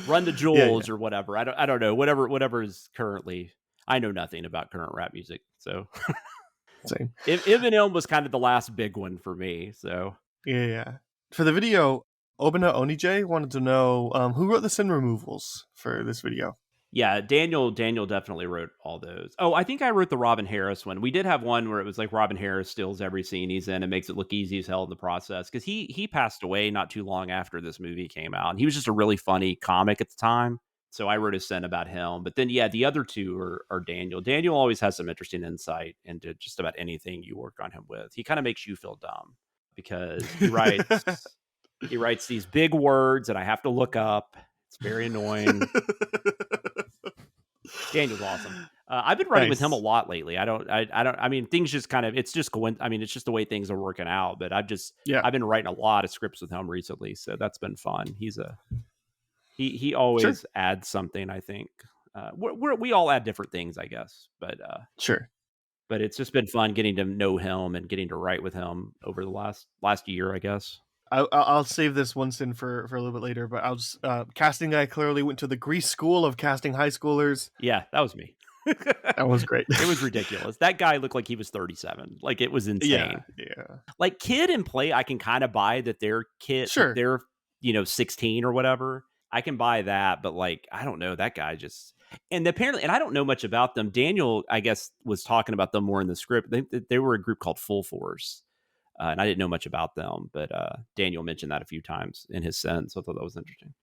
Run the Jewels or whatever. I don't know. Whatever is currently. I know nothing about current rap music, so. Same. Eminem was kind of the last big one for me. So yeah. For the video, Obina Onijay wanted to know who wrote the sin removals for this video. Yeah, Daniel definitely wrote all those. Oh, I think I wrote the Robin Harris one. We did have one where it was like Robin Harris steals every scene he's in and makes it look easy as hell in the process, because he passed away not too long after this movie came out, and he was just a really funny comic at the time. So I wrote a sin about him. But then, yeah, the other two are Daniel. Daniel always has some interesting insight into just about anything you work on him with. He kind of makes you feel dumb because he writes these big words that I have to look up. It's very annoying. Daniel's awesome. I've been writing with him a lot lately. I mean, things just kind of, it's just the way things are working out. But I've been writing a lot of scripts with him recently. So that's been fun. He always adds something, I think. We all add different things, I guess. But sure. But it's just been fun getting to know him and getting to write with him over the last year, I guess. I'll save this one sin for a little bit later. But casting guy clearly went to the Grease school of casting high schoolers. Yeah, that was me. That was great. It was ridiculous. That guy looked like he was 37. Like, it was insane. Yeah. Like Kid and Play, I can kind of buy that they're kids. Sure. They're 16 or whatever. I can buy that, but like, I don't know, that guy just, and apparently, and I don't know much about them. Daniel, I guess, was talking about them more in the script. They were a group called Full Force, and I didn't know much about them, but Daniel mentioned that a few times in his sentence. So I thought that was interesting.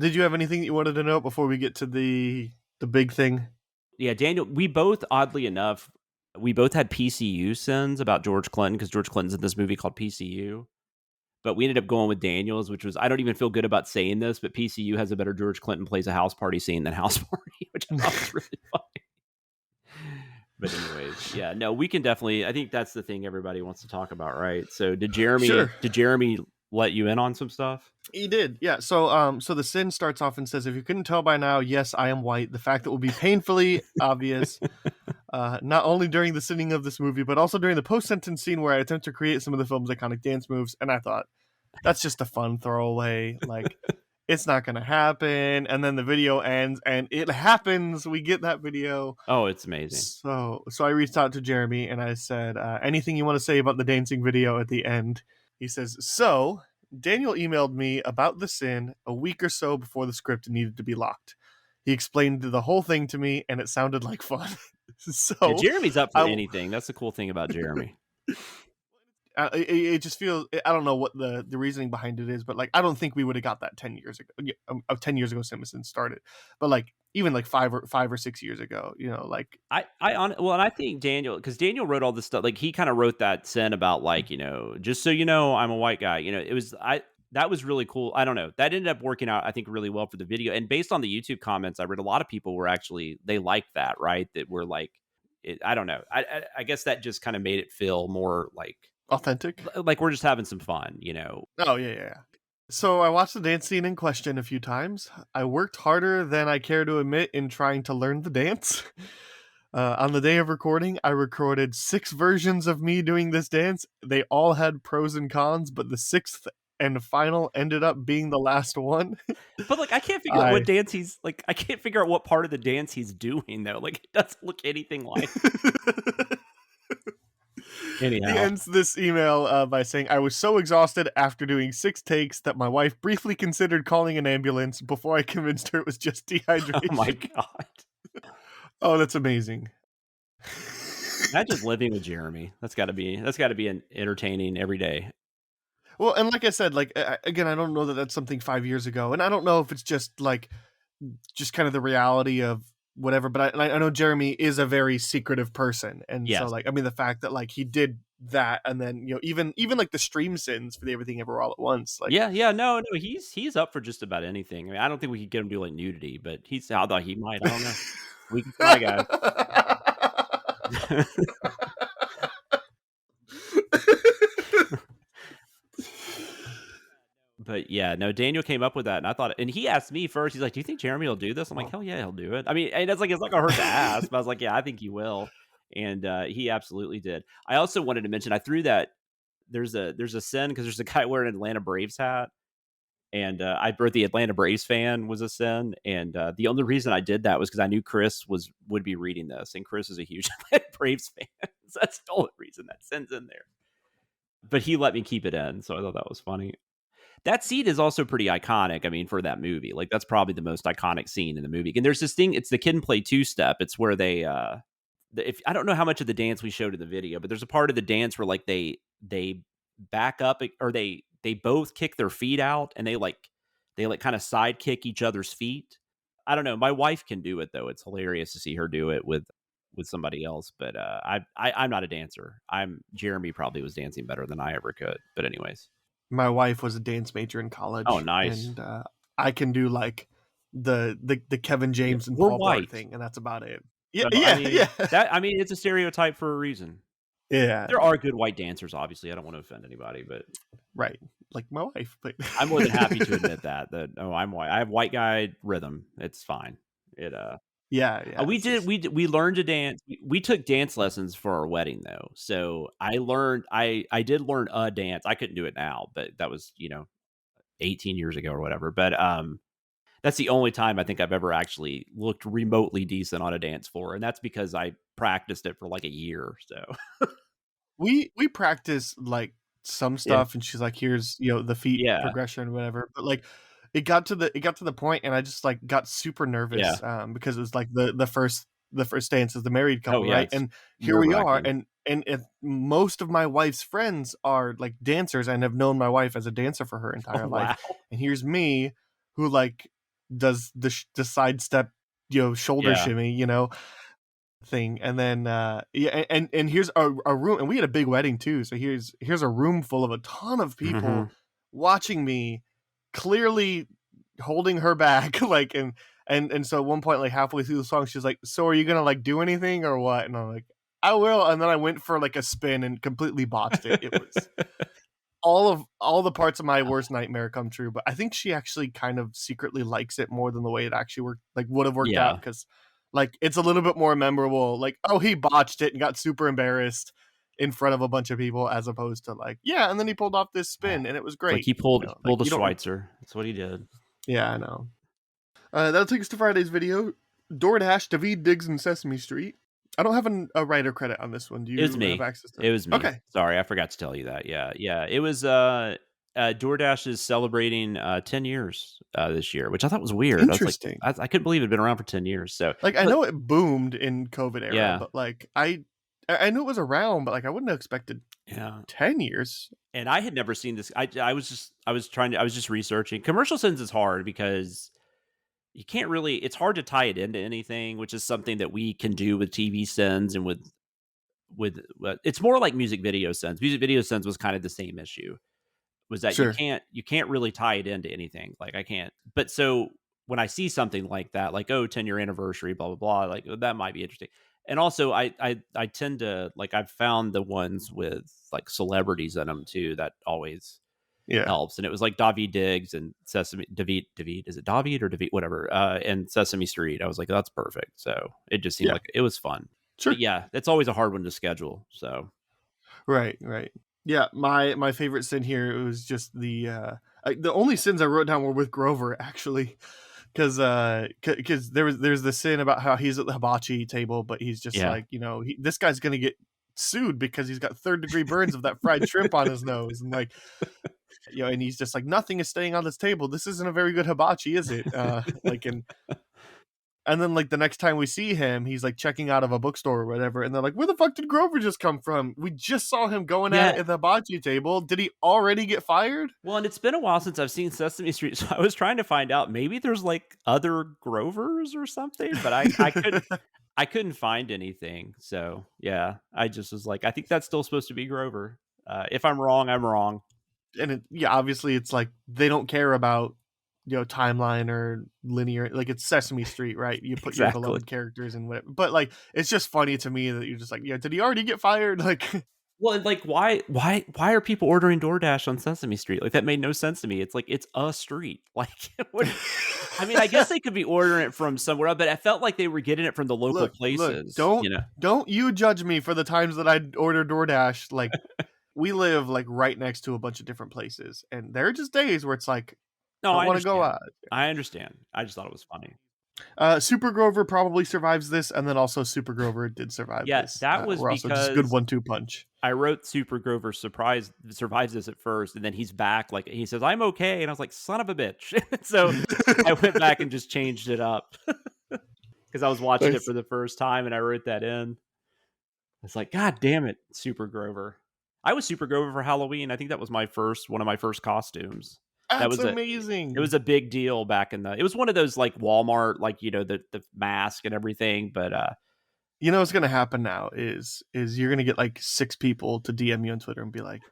Did you have anything that you wanted to know before we get to the big thing? Yeah, Daniel, we both, oddly enough, had PCU sins about George Clinton, because George Clinton's in this movie called PCU. But we ended up going with Daniel's, which was, I don't even feel good about saying this, but PCU has a better George Clinton plays a house party scene than House Party, which I thought was really funny. But anyways, yeah, no, we can definitely. I think that's the thing everybody wants to talk about, right? So did Jeremy? Sure. Did Jeremy let you in on some stuff? He did, yeah. So the sin starts off and says, "If you couldn't tell by now, yes, I am white. The fact that will be painfully obvious, not only during the sinning of this movie, but also during the post-sentence scene where I attempt to create some of the film's iconic dance moves." And I thought, that's just a fun throwaway. Like, it's not going to happen. And then the video ends, and it happens. We get that video. Oh, it's amazing. So I reached out to Jeremy and I said, anything you want to say about the dancing video at the end? He says, so Daniel emailed me about the sin a week or so before the script needed to be locked. He explained the whole thing to me, and it sounded like fun. So yeah, Jeremy's up for anything. That's the cool thing about Jeremy. It just feels, I don't know what the reasoning behind it is, but like, I don't think we would have got that 10 years ago. 10 years ago CinemaSins started, but like even like 5 or 6 years ago, you know, like and I think Daniel, because Daniel wrote all this stuff, like he kind of wrote that sin about like, you know, just so you know, I'm a white guy, you know, that was really cool. I don't know, that ended up working out, I think, really well for the video. And based on the YouTube comments, I read a lot of people were actually, they liked that, right? That were like, I don't know. I guess that just kind of made it feel more like authentic, like we're just having some fun, you know. Oh yeah. So I watched the dance scene in question a few times. I worked harder than I care to admit in trying to learn the dance. On the day of recording, I recorded 6 versions of me doing this dance. They all had pros and cons, but the 6th and final ended up being the last one. But like, I can't figure out what dance he's like. I can't figure out what part of the dance he's doing though. Like, it doesn't look anything like. Anyhow. He ends this email by saying, I was so exhausted after doing 6 takes that my wife briefly considered calling an ambulance before I convinced her it was just dehydration. Oh my God. Oh, that's amazing. Imagine living with Jeremy. That's got to be an entertaining every day. Well, and like I said, like, again, I don't know that that's something 5 years ago. And I don't know if it's just kind of the reality of whatever, but I know Jeremy is a very secretive person, and yes. So like, I mean, the fact that like he did that, and then, you know, even like the stream sins for the Everything Ever All at Once, like no, he's up for just about anything. I mean, I don't think we could get him to do like nudity, but I thought he might. I don't know. We can try, guys. But yeah, no, Daniel came up with that, and I thought, and he asked me first. He's like, "Do you think Jeremy will do this?" I'm like, "Hell yeah, he'll do it." I mean, and it's not gonna hurt to ask. But I was like, "Yeah, I think he will," and he absolutely did. I also wanted to mention, I threw that. There's a sin because there's a guy wearing an Atlanta Braves hat, and I wrote the Atlanta Braves fan was a sin, and the only reason I did that was because I knew Chris would be reading this, and Chris is a huge Atlanta Braves fan, so that's the only reason that sin's in there. But he let me keep it in, so I thought that was funny. That scene is also pretty iconic. I mean, for that movie, like that's probably the most iconic scene in the movie. And there's this thing, it's the Kid and Play 2-step. It's where they, if I don't know how much of the dance we showed in the video, but there's a part of the dance where like they back up, or they both kick their feet out, and they kind of side kick each other's feet. I don't know. My wife can do it though. It's hilarious to see her do it with somebody else. But I'm not a dancer. Jeremy probably was dancing better than I ever could. But anyways. My wife was a dance major in college. Oh, nice. And I can do like the Kevin James and Paul Blart thing, and that's about it. Yeah, I mean, it's a stereotype for a reason. Yeah. There are good white dancers, obviously. I don't want to offend anybody, but right. Like my wife. But I'm more than happy to admit that I'm white. I have white guy rhythm. It's fine. Yeah. We learned to dance. We took dance lessons for our wedding though. So I did learn a dance. I couldn't do it now, but that was, 18 years ago or whatever. But that's the only time I think I've ever actually looked remotely decent on a dance floor. And that's because I practiced it for like a year. So we practiced like some stuff, and she's like, here's, the feet progression or whatever. But like, it got to the point, and I just like got super nervous because it was like the first dance as the married couple, right? And here we are, and if most of my wife's friends are like dancers and have known my wife as a dancer for her entire life, and here's me who like does the sidestep, shoulder shimmy, thing, and then and here's a room, and we had a big wedding too, so here's a room full of a ton of people watching me, clearly holding her back, like, and And so at one point, like halfway through the song, she's like, "So are you gonna like do anything or what?" And I'm like, "I will." And then I went for like a spin and completely botched it. It was all the parts of my worst nightmare come true. But I think she actually kind of secretly likes it more than the way it actually worked, like would have worked out, because like it's a little bit more memorable. Like, oh, he botched it and got super embarrassed in front of a bunch of people, as opposed to like, yeah, and then he pulled off this spin and it was great. Like he pulled a like, Schweitzer. That's what he did. Yeah, I know. That'll take us to Friday's video. Doordash, David Diggs in Sesame Street. I don't have a writer credit on this one. Do you It was me. have access to It was me. Okay. Sorry, I forgot to tell you that. Yeah. It was Doordash is celebrating 10 years this year, which I thought was weird. Interesting. I couldn't believe it had been around for 10 years. So like, I know it boomed in COVID era, Yeah. but like I knew it was around, but like I wouldn't have expected 10 years. And I had never seen this. I was just researching. Commercial Sins is hard because you can't really, it's hard to tie it into anything, which is something that we can do with TV Sins and with it's more like music video Sins. Music video Sins was kind of the same issue. Was that Sure. you can't really tie it into anything. Like I can't. But so when I see something like that, like 10-year anniversary, blah blah blah, like that might be interesting. And also I tend to like, I've found the ones with like celebrities in them too. That always helps. And it was like David Diggs and David, is it David or David, whatever, and Sesame Street. I was like, that's perfect. So it just seemed like it was fun. Sure. But yeah, it's always a hard one to schedule. So Right. Yeah, my favorite sin here was just the only sins I wrote down were with Grover, actually, because there's the sin about how he's at the hibachi table, but he's just like, this guy's gonna get sued because he's got 3rd-degree burns of that fried shrimp on his nose, and like, and he's just like, nothing is staying on this table. This isn't a very good hibachi, is it? And then, like, the next time we see him, he's, like, checking out of a bookstore or whatever, and they're like, where the fuck did Grover just come from? We just saw him going at the hibachi table. Did he already get fired? Well, and it's been a while since I've seen Sesame Street, so I was trying to find out. Maybe there's, like, other Grovers or something, but I couldn't find anything. So, yeah, I just was like, I think that's still supposed to be Grover. If I'm wrong, I'm wrong. And, obviously, it's like, they don't care about timeline or linear, like it's Sesame Street, right? You put your beloved characters and whatever, but like it's just funny to me that you're just like, did he already get fired? Like, well, like why are people ordering DoorDash on Sesame Street? Like that made no sense to me. It's like it's a street. Like, I mean, I guess they could be ordering it from somewhere else, but I felt like they were getting it from the local places. Don't you judge me for the times that I order DoorDash. Like, we live like right next to a bunch of different places, and there are just days where it's like, no, I want to go out. I understand. I just thought it was funny. Super Grover probably survives this, and then also Super Grover did survive this. Yes, that was because just a good 1-2 punch. I wrote Super Grover survives this at first, and then he's back. Like he says, "I'm okay," and I was like, "Son of a bitch!" So I went back and just changed it up because I was watching it for the first time, and I wrote that in. It's like, God damn it, Super Grover! I was Super Grover for Halloween. I think that was one of my first costumes. That's amazing. It was a big deal back in it was one of those like Walmart, like, the mask and everything. But what's going to happen now is you're going to get like 6 people to DM you on Twitter and be like,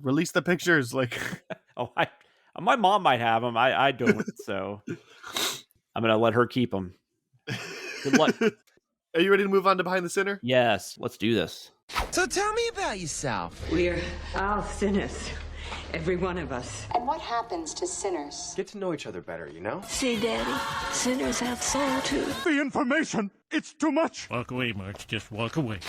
release the pictures. Like, my mom might have them. I don't. So I'm going to let her keep them. Good luck. Are you ready to move on to Behind the Center? Yes, let's do this. So tell me about yourself. We're all sinners. Every one of us. And what happens to sinners? Get to know each other better, See, Daddy, sinners have soul too. The information, it's too much. Walk away, March. Just walk away.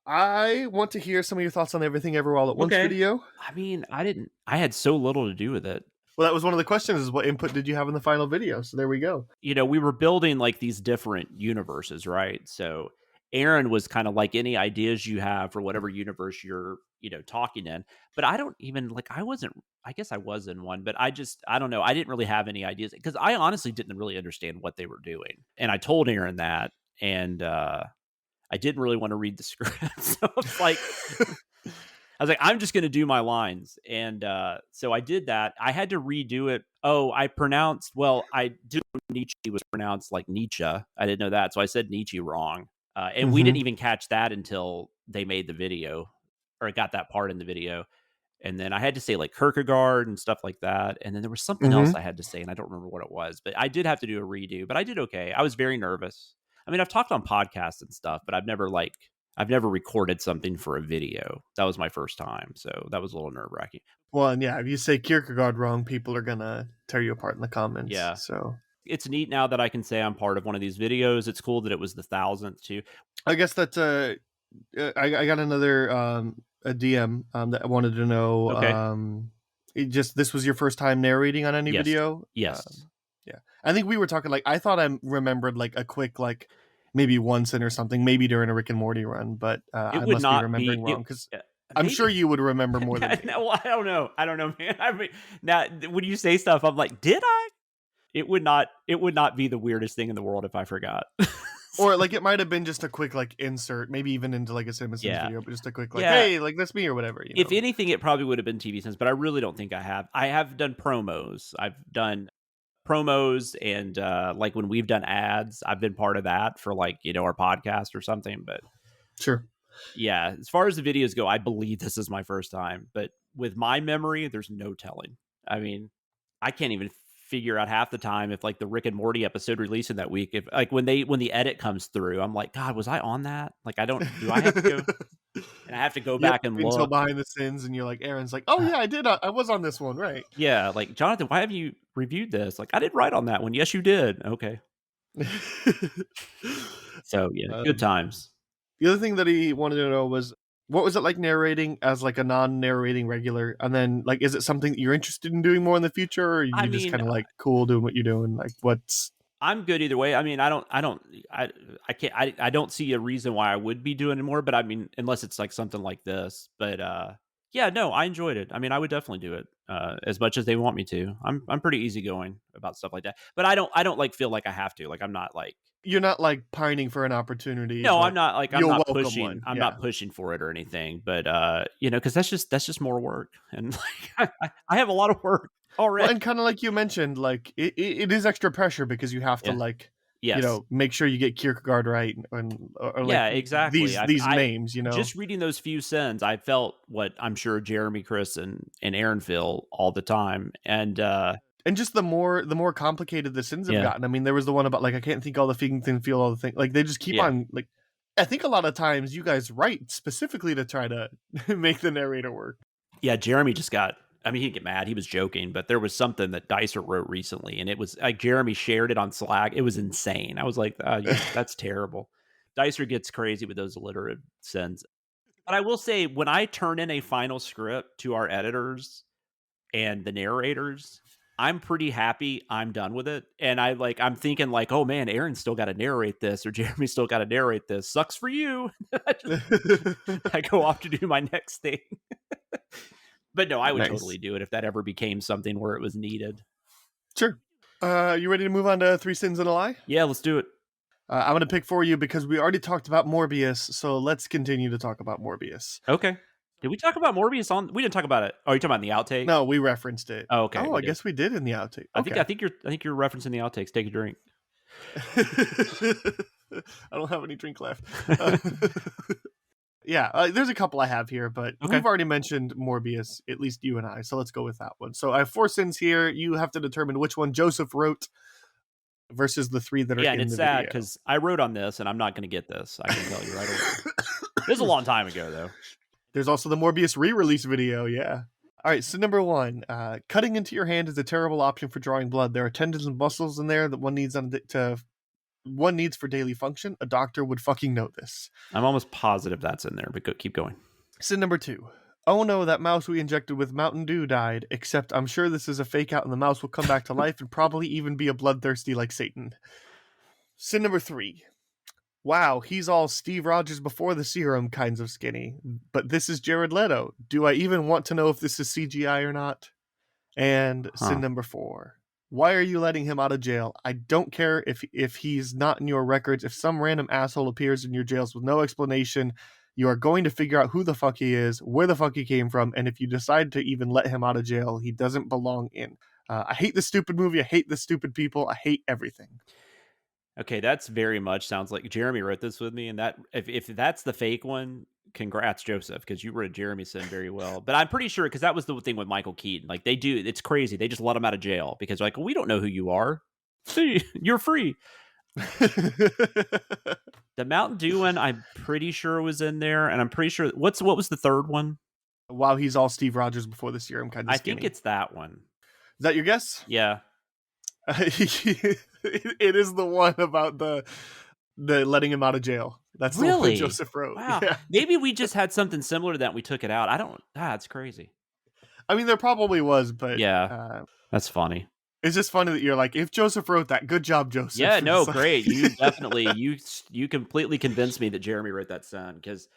I want to hear some of your thoughts on Everything Everywhere All at Once video. I mean, I had so little to do with it. Well, that was one of the questions, is what input did you have in the final video? So there we go. We were building like these different universes, right? So Aaron was kind of like, any ideas you have for whatever universe you're, talking in. But I don't even I guess I was in one, but I don't know. I didn't really have any ideas because I honestly didn't really understand what they were doing. And I told Aaron that, and I didn't really want to read the script. So it's like, I was like, I'm just going to do my lines. And so I did that. I had to redo it. Oh, I did Nietzsche was pronounced like Nietzsche. I didn't know that. So I said Nietzsche wrong. And we didn't even catch that until they made the video, or got that part in the video. And then I had to say like Kierkegaard and stuff like that. And then there was something else I had to say, and I don't remember what it was, but I did have to do a redo, but I did okay. I was very nervous. I mean, I've talked on podcasts and stuff, but I've never recorded something for a video. That was my first time. So that was a little nerve wracking. Well, and yeah, if you say Kierkegaard wrong, people are going to tear you apart in the comments. Yeah. So it's neat now that I can say I'm part of one of these videos. It's cool that it was the 1,000th too. I guess that I got another a DM that I wanted to know. Okay. This was your first time narrating on any video? Yes. Yeah. I think we were talking like I thought I remembered like a quick like maybe once in or something, maybe during a Rick and Morty run, but I must be remembering wrong because I'm sure you would remember more than me. No, I don't know. I don't know, man. I mean, now when you say stuff, I'm like, did I? It would not be the weirdest thing in the world if I forgot. Or like it might have been just a quick like insert, maybe even into like a CinemaSins video, but just a quick like, hey, like that's me or whatever. If anything, it probably would have been TV Sins, but I really don't think I have. I have done promos. I've done promos and like when we've done ads, I've been part of that for like, our podcast or something. But sure. Yeah, as far as the videos go, I believe this is my first time. But with my memory, there's no telling. I mean, I can't even figure out half the time if like the Rick and Morty episode releasing that week, if like when the edit comes through, I'm like, God, was I on that? Like, do I have to go and I have to go back and look until behind the sins, and you're like, Aaron's like, oh yeah, I did. I was on this one, right? Yeah, like Jonathan, why have you reviewed this? Like, I didn't write on that one. Yes, you did. Okay. So yeah, good times. The other thing that he wanted to know was, what was it like narrating as like a non-narrating regular? And then like, is it something that you're interested in doing more in the future? Or are you just kind of like cool doing what you're doing? Like I'm good either way. I mean, I don't see a reason why I would be doing it more, but I mean, unless it's like something like this, but yeah, no, I enjoyed it. I mean, I would definitely do it as much as they want me to. I'm pretty easygoing about stuff like that, but I don't like feel like I have to. Like, I'm not like, you're not like pining for an opportunity. No, I'm not like, I'm not pushing. I'm not pushing for it or anything, but because that's just more work, and like I have a lot of work already. Well, and kind of like you mentioned, like it is extra pressure because you have to like, make sure you get Kierkegaard right, or like exactly these names. Just reading those few sins, I felt what I'm sure Jeremy, Chris, and Aaron feel all the time, and just the more complicated the sins have gotten. I mean, there was the one about like, I can't think all the thing, feel all the thing. Like they just keep on like, I think a lot of times you guys write specifically to try to make the narrator work. Yeah. Jeremy just got, I mean, he didn't get mad. He was joking, but there was something that Dicer wrote recently, and it was like Jeremy shared it on Slack. It was insane. I was like, that's terrible. Dicer gets crazy with those alliterative sins. But I will say, when I turn in a final script to our editors and the narrators, I'm pretty happy I'm done with it. And I'm thinking like, oh man, Aaron's still got to narrate this, or Jeremy's still got to narrate this. Sucks for you. I go off to do my next thing. But no, I would totally do it if that ever became something where it was needed. Sure. You ready to move on to 3 Sins and a Lie? Yeah, let's do it. I'm going to pick for you because we already talked about Morbius, so let's continue to talk about Morbius. Okay. Did we talk about Morbius on? We didn't talk about it. Oh, you're talking about in the outtake? No, we referenced it. Oh, okay. Oh, I guess we did in the outtake. Okay. I think you're referencing the outtakes. Take a drink. I don't have any drink left. Yeah, there's a couple I have here, but we've already mentioned Morbius, at least you and I, so let's go with that one. So I have 4 sins here. You have to determine which one Joseph wrote versus the 3 that are in the video. Yeah, and it's sad because I wrote on this, and I'm not going to get this. I can tell you right away. This is a long time ago, though. There's also the Morbius re-release video, yeah. All right, so number 1, cutting into your hand is a terrible option for drawing blood. There are tendons and muscles in there that one needs for daily function. A doctor would fucking know this. I'm almost positive that's in there, but keep going. Sin number 2. Oh no, that mouse we injected with Mountain Dew died, except I'm sure this is a fake out and the mouse will come back to life and probably even be a bloodthirsty like Satan. Sin number 3. Wow, he's all Steve Rogers before the serum kinds of skinny, but this is Jared Leto. Do I even want to know if this is CGI or not? And sin number 4. Why are you letting him out of jail? I don't care if he's not in your records. If some random asshole appears in your jails with no explanation, you are going to figure out who the fuck he is, where the fuck he came from, and if you decide to even let him out of jail, he doesn't belong in. I hate this stupid movie. I hate the stupid people. I hate everything. Okay, that's very much sounds like Jeremy wrote this with me, and that if that's the fake one, congrats, Joseph, because you read Jeremy Sin very well. But I'm pretty sure, because that was the thing with Michael Keaton. Like, they do, it's crazy. They just let him out of jail because they're like, well, we don't know who you are. You're free. The Mountain Dew one, I'm pretty sure was in there, and I'm pretty sure what was the third one? Wow, he's all Steve Rogers before this year. I'm kind of I think it's that one. Is that your guess? Yeah. It is the one about the letting him out of jail. That's the one Joseph wrote. Wow. Yeah. Maybe we just had something similar to that and we took it out. It's crazy. I mean, there probably was, but yeah, that's funny. It's just funny that you're like, if Joseph wrote that, good job, Joseph. Yeah, no, great. You definitely, you completely convinced me that Jeremy wrote that son, because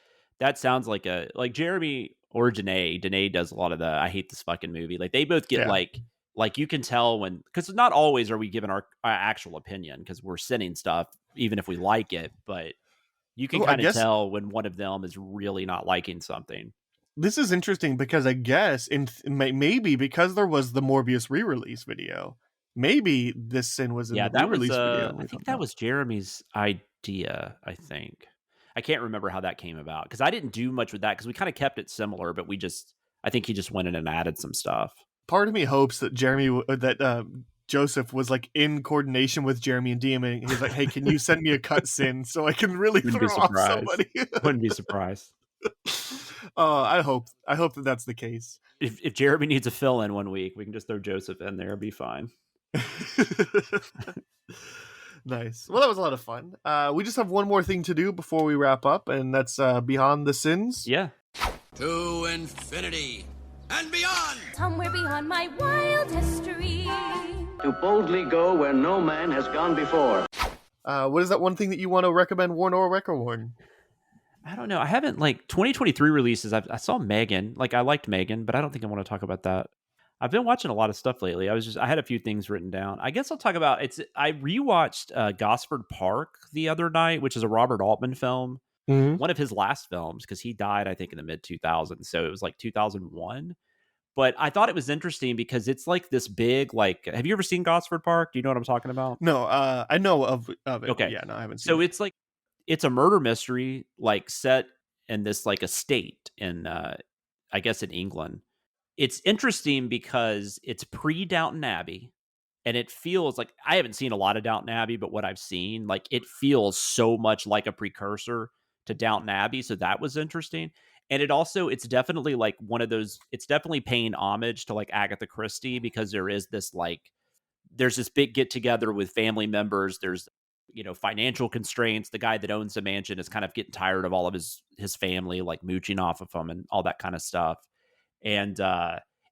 that sounds like Jeremy or Danae. Danae does a lot of the I hate this fucking movie. Like, they both get like you can tell when, because not always are we giving our actual opinion because we're sending stuff, even if we like it, but you can kind of tell when one of them is really not liking something. This is interesting because I guess maybe because there was the Morbius re-release video, maybe this sin was in the re-release video. I think that was Jeremy's idea. I think I can't remember how that came about because I didn't do much with that because we kind of kept it similar, but I think he just went in and added some stuff. Part of me hopes that Joseph was like in coordination with Jeremy and DMing. He's like, "Hey, can you send me a cut sin so I can really throw off somebody?" Wouldn't be surprised. I hope that that's the case. If Jeremy needs a fill in one week, we can just throw Joseph in there. It'll be fine. Nice. Well, that was a lot of fun. We just have one more thing to do before we wrap up, and that's Beyond the Sins. Yeah. To infinity and beyond. Somewhere beyond my wild history. To boldly go where no man has gone before. What is that one thing that you want to recommend, warn or reca-warn? I don't know. I haven't 2023 releases. I saw Megan. I liked Megan, but I don't think I want to talk about that. I've been watching a lot of stuff lately. I had a few things written down. I guess I'll talk about I rewatched Gosford Park the other night, which is a Robert Altman film. Mm-hmm. One of his last films, because he died, I think, in the mid 2000s. So it was 2001. But I thought it was interesting because it's this big, have you ever seen Gosford Park? Do you know what I'm talking about? No, I know of it. Okay. Yeah, no, I haven't seen it. So it's a murder mystery, set in this estate in, I guess, in England. It's interesting because it's pre-Downton Abbey, and it feels like, I haven't seen a lot of Downton Abbey, but what I've seen, it feels so much like a precursor to Downton Abbey. So that was interesting. And it's definitely one of those, it's definitely paying homage to Agatha Christie, because there is this there's this big get together with family members. There's, financial constraints. The guy that owns the mansion is kind of getting tired of all of his family, mooching off of him and all that kind of stuff. And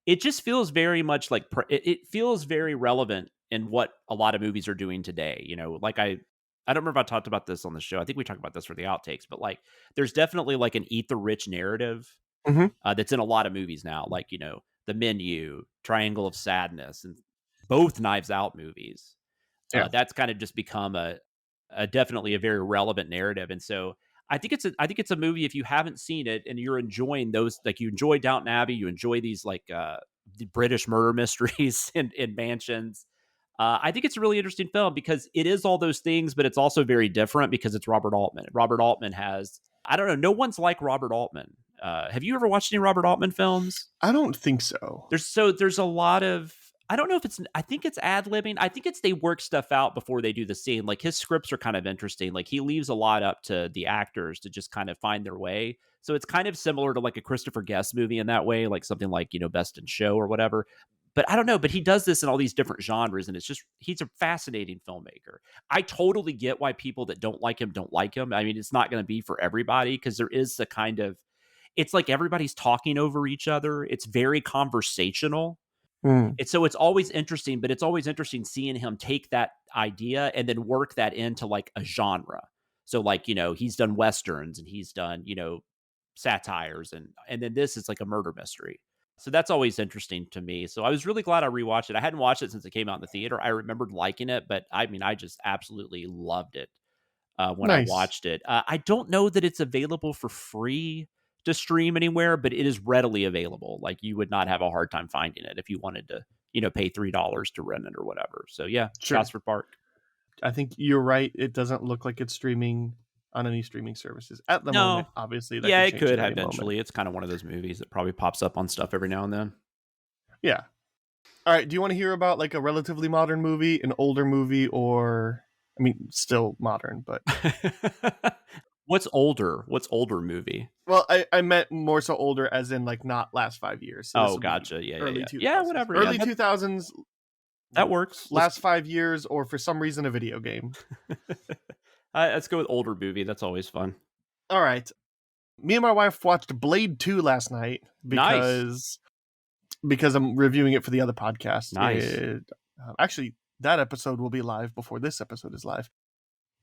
it just feels very much it feels very relevant in what a lot of movies are doing today. I don't remember if I talked about this on the show. I think we talked about this for the outtakes, but there's definitely an eat the rich narrative that's in a lot of movies now. The Menu, Triangle of Sadness, and both Knives Out movies. Yeah. That's kind of just become a definitely a very relevant narrative. And so I think it's a movie, if you haven't seen it and you're enjoying those, you enjoy Downton Abbey, you enjoy these the British murder mysteries in mansions. I think it's a really interesting film because it is all those things, but it's also very different because it's Robert Altman. Robert Altman has, I don't know, no one's like Robert Altman. Have you ever watched any Robert Altman films? I don't think so. There's a lot of, I don't know if I think it's ad-libbing. I think they work stuff out before they do the scene. His scripts are kind of interesting. He leaves a lot up to the actors to just kind of find their way. So it's kind of similar to a Christopher Guest movie in that way, something Best in Show or whatever. But I don't know, but he does this in all these different genres, and he's a fascinating filmmaker. I totally get why people that don't like him. I mean, it's not going to be for everybody because there is the kind of, it's everybody's talking over each other. It's very conversational. It's always interesting, but it's always interesting seeing him take that idea and then work that into a genre. So he's done Westerns and he's done, satires and then this is a murder mystery. So that's always interesting to me. So I was really glad I rewatched it. I hadn't watched it since it came out in the theater. I remembered liking it, but I mean, I just absolutely loved it when I watched it. I don't know that it's available for free to stream anywhere, but it is readily available. You would not have a hard time finding it if you wanted to, pay $3 to rent it or whatever. So yeah, sure. Gosford Park. I think you're right. It doesn't look like it's streaming on any streaming services at the No. moment. Obviously, that Yeah, could it change could at any eventually. moment. It's kind of one of those movies that probably pops up on stuff every now and then. Yeah. All right. Do you want to hear about like a relatively modern movie, an older movie, or I mean, still modern, but What's older? What's older movie? well, I meant more so older, as in like not last 5 years. So this Oh, would be gotcha. Yeah, early yeah, 2000s. yeah. Whatever. Early Yeah, 2000s, that works. last 5 years, or for some reason a video game. Let's go with older movie. That's always fun. All right. Me and my wife watched Blade 2 last night Nice. because I'm reviewing it for the other podcast. Nice. Actually, that episode will be live before this episode is live.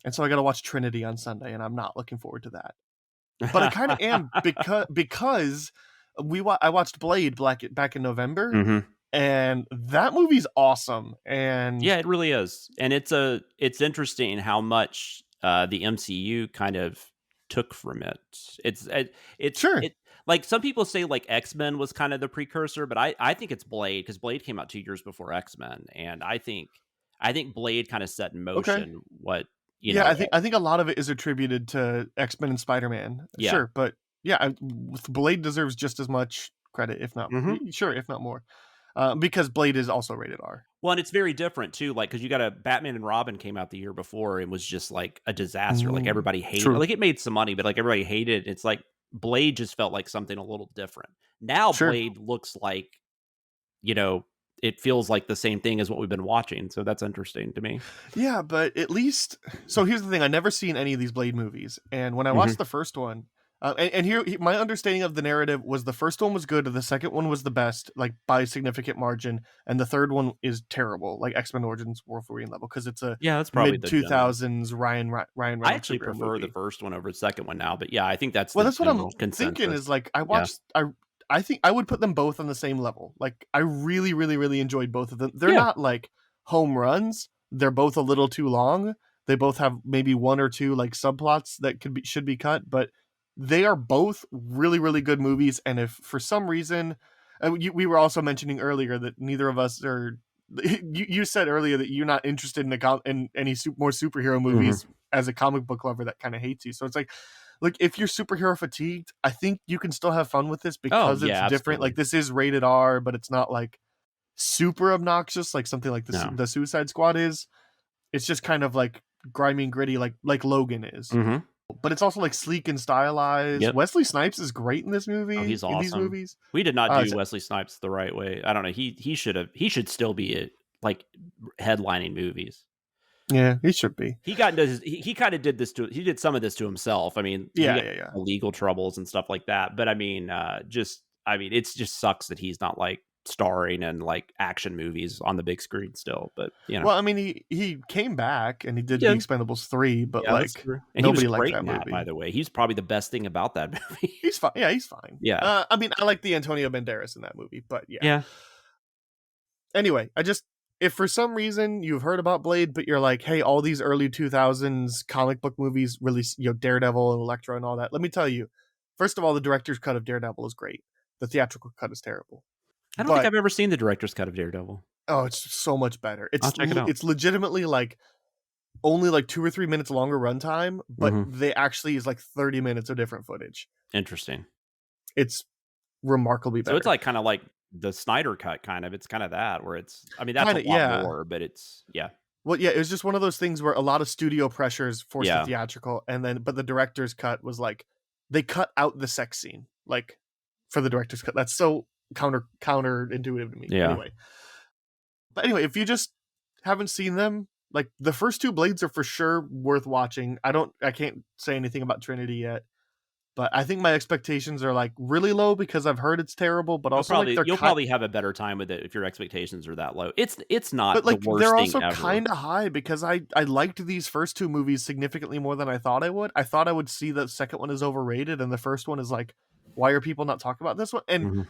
And so I got to watch Trinity on Sunday, and I'm not looking forward to that. But I kind of am because I watched Blade back in November, Mhm. and that movie's awesome. And Yeah, it really is. And it's interesting how much the MCU kind of took from it. It's Sure. Like some people say like X-Men was kind of the precursor, but I think it's Blade, because Blade came out 2 years before X-Men, and I think Blade kind of set in motion what you know. I think a lot of it is attributed to X-Men and Spider-Man. Yeah. Sure, but yeah, Blade deserves just as much credit, if not more, because Blade is also rated R. Well, and it's very different too, like because you got a Batman and Robin came out the year before and was just like a disaster. Like everybody hated it. Like it made some money, but like everybody hated it. It's like Blade just felt like something a little different. Now Blade looks like, it feels like the same thing as what we've been watching. So that's interesting to me. Yeah, but at least so here's the thing: I never seen any of these Blade movies, and when I watched the first one, and here my understanding of the narrative was the first one was good, the second one was the best, like by a significant margin, and the third one is terrible, like X-Men Origins Wolverine level, because it's a that's probably mid 2000s Ryan Reynolds. I actually prefer the first one over the second one now, but yeah, I think that's what I'm consensus. thinking is like I think I would put them both on the same level. Like I really, really, really enjoyed both of them. They're not like home runs. They're both a little too long. They both have maybe one or two like subplots that should be cut, but they are both really, really good movies. And if for some reason, we were also mentioning earlier that neither of us are. You said earlier that you're not interested in any more superhero movies as a comic book lover that kind of hates you. So it's like if you're superhero fatigued, I think you can still have fun with this because it's different. Absolutely. Like this is rated R, but it's not like super obnoxious like something like the Suicide Squad is. It's just kind of like grimy and gritty, like Logan is. But it's also like sleek and stylized. Wesley Snipes is great in this movie. Oh, he's awesome. In these movies. We did not do Wesley Snipes the right way. I don't know. He should still be like headlining movies. Yeah, he should be. He kind of did this he did some of this to himself. I mean, yeah. Legal troubles and stuff like that. But I mean, it just sucks that he's not like starring in like action movies on the big screen still. But well, I mean, he came back and he did The Expendables 3, but and nobody he was liked great that in movie. that, by the way. He's probably the best thing about that movie. He's fine. Yeah, he's fine. Yeah. I mean, I like the Antonio Banderas in that movie, but yeah. Anyway, if for some reason you've heard about Blade, but you're like, hey, all these early 2000s comic book movies really, Daredevil and Elektra and all that. Let me tell you, first of all, the director's cut of Daredevil is great. The theatrical cut is terrible. I don't think I've ever seen the director's cut of Daredevil. Oh, it's so much better. I'll check it out. It's legitimately like only like 2 or 3 minutes longer runtime, but they actually is like 30 minutes of different footage. Interesting. It's remarkably better. So it's like kind of like the Snyder cut, kind of. It's kind of that where it's. I mean, that's a lot more, but it's Well, yeah, it was just one of those things where a lot of studio pressures forced the theatrical, but the director's cut was like they cut out the sex scene, like for the director's cut. That's so counterintuitive to me. Yeah. Anyway, if you just haven't seen them, like the first two Blades are for sure worth watching. I can't say anything about Trinity yet, but I think my expectations are like really low because I've heard it's terrible. But also, you'll probably have a better time with it if your expectations are that low. It's not, but like the worst they're thing also ever. Kind of high because I liked these first two movies significantly more than I thought I would. I thought I would see the second one is overrated and the first one is like, why are people not talking about this one? And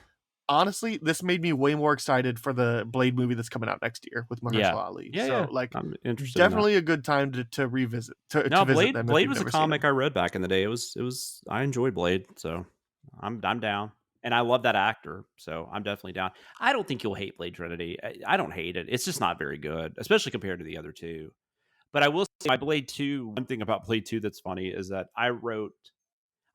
honestly, this made me way more excited for the Blade movie that's coming out next year with Mahershala Ali. Like, I'm interested. Definitely a good time to revisit. To visit them Blade was a comic I read back in the day. It was. I enjoyed Blade, so I'm down, and I love that actor, so I'm definitely down. I don't think you'll hate Blade Trinity. I don't hate it. It's just not very good, especially compared to the other two. But I will say, my Blade 2, one thing about Blade 2 that's funny is that I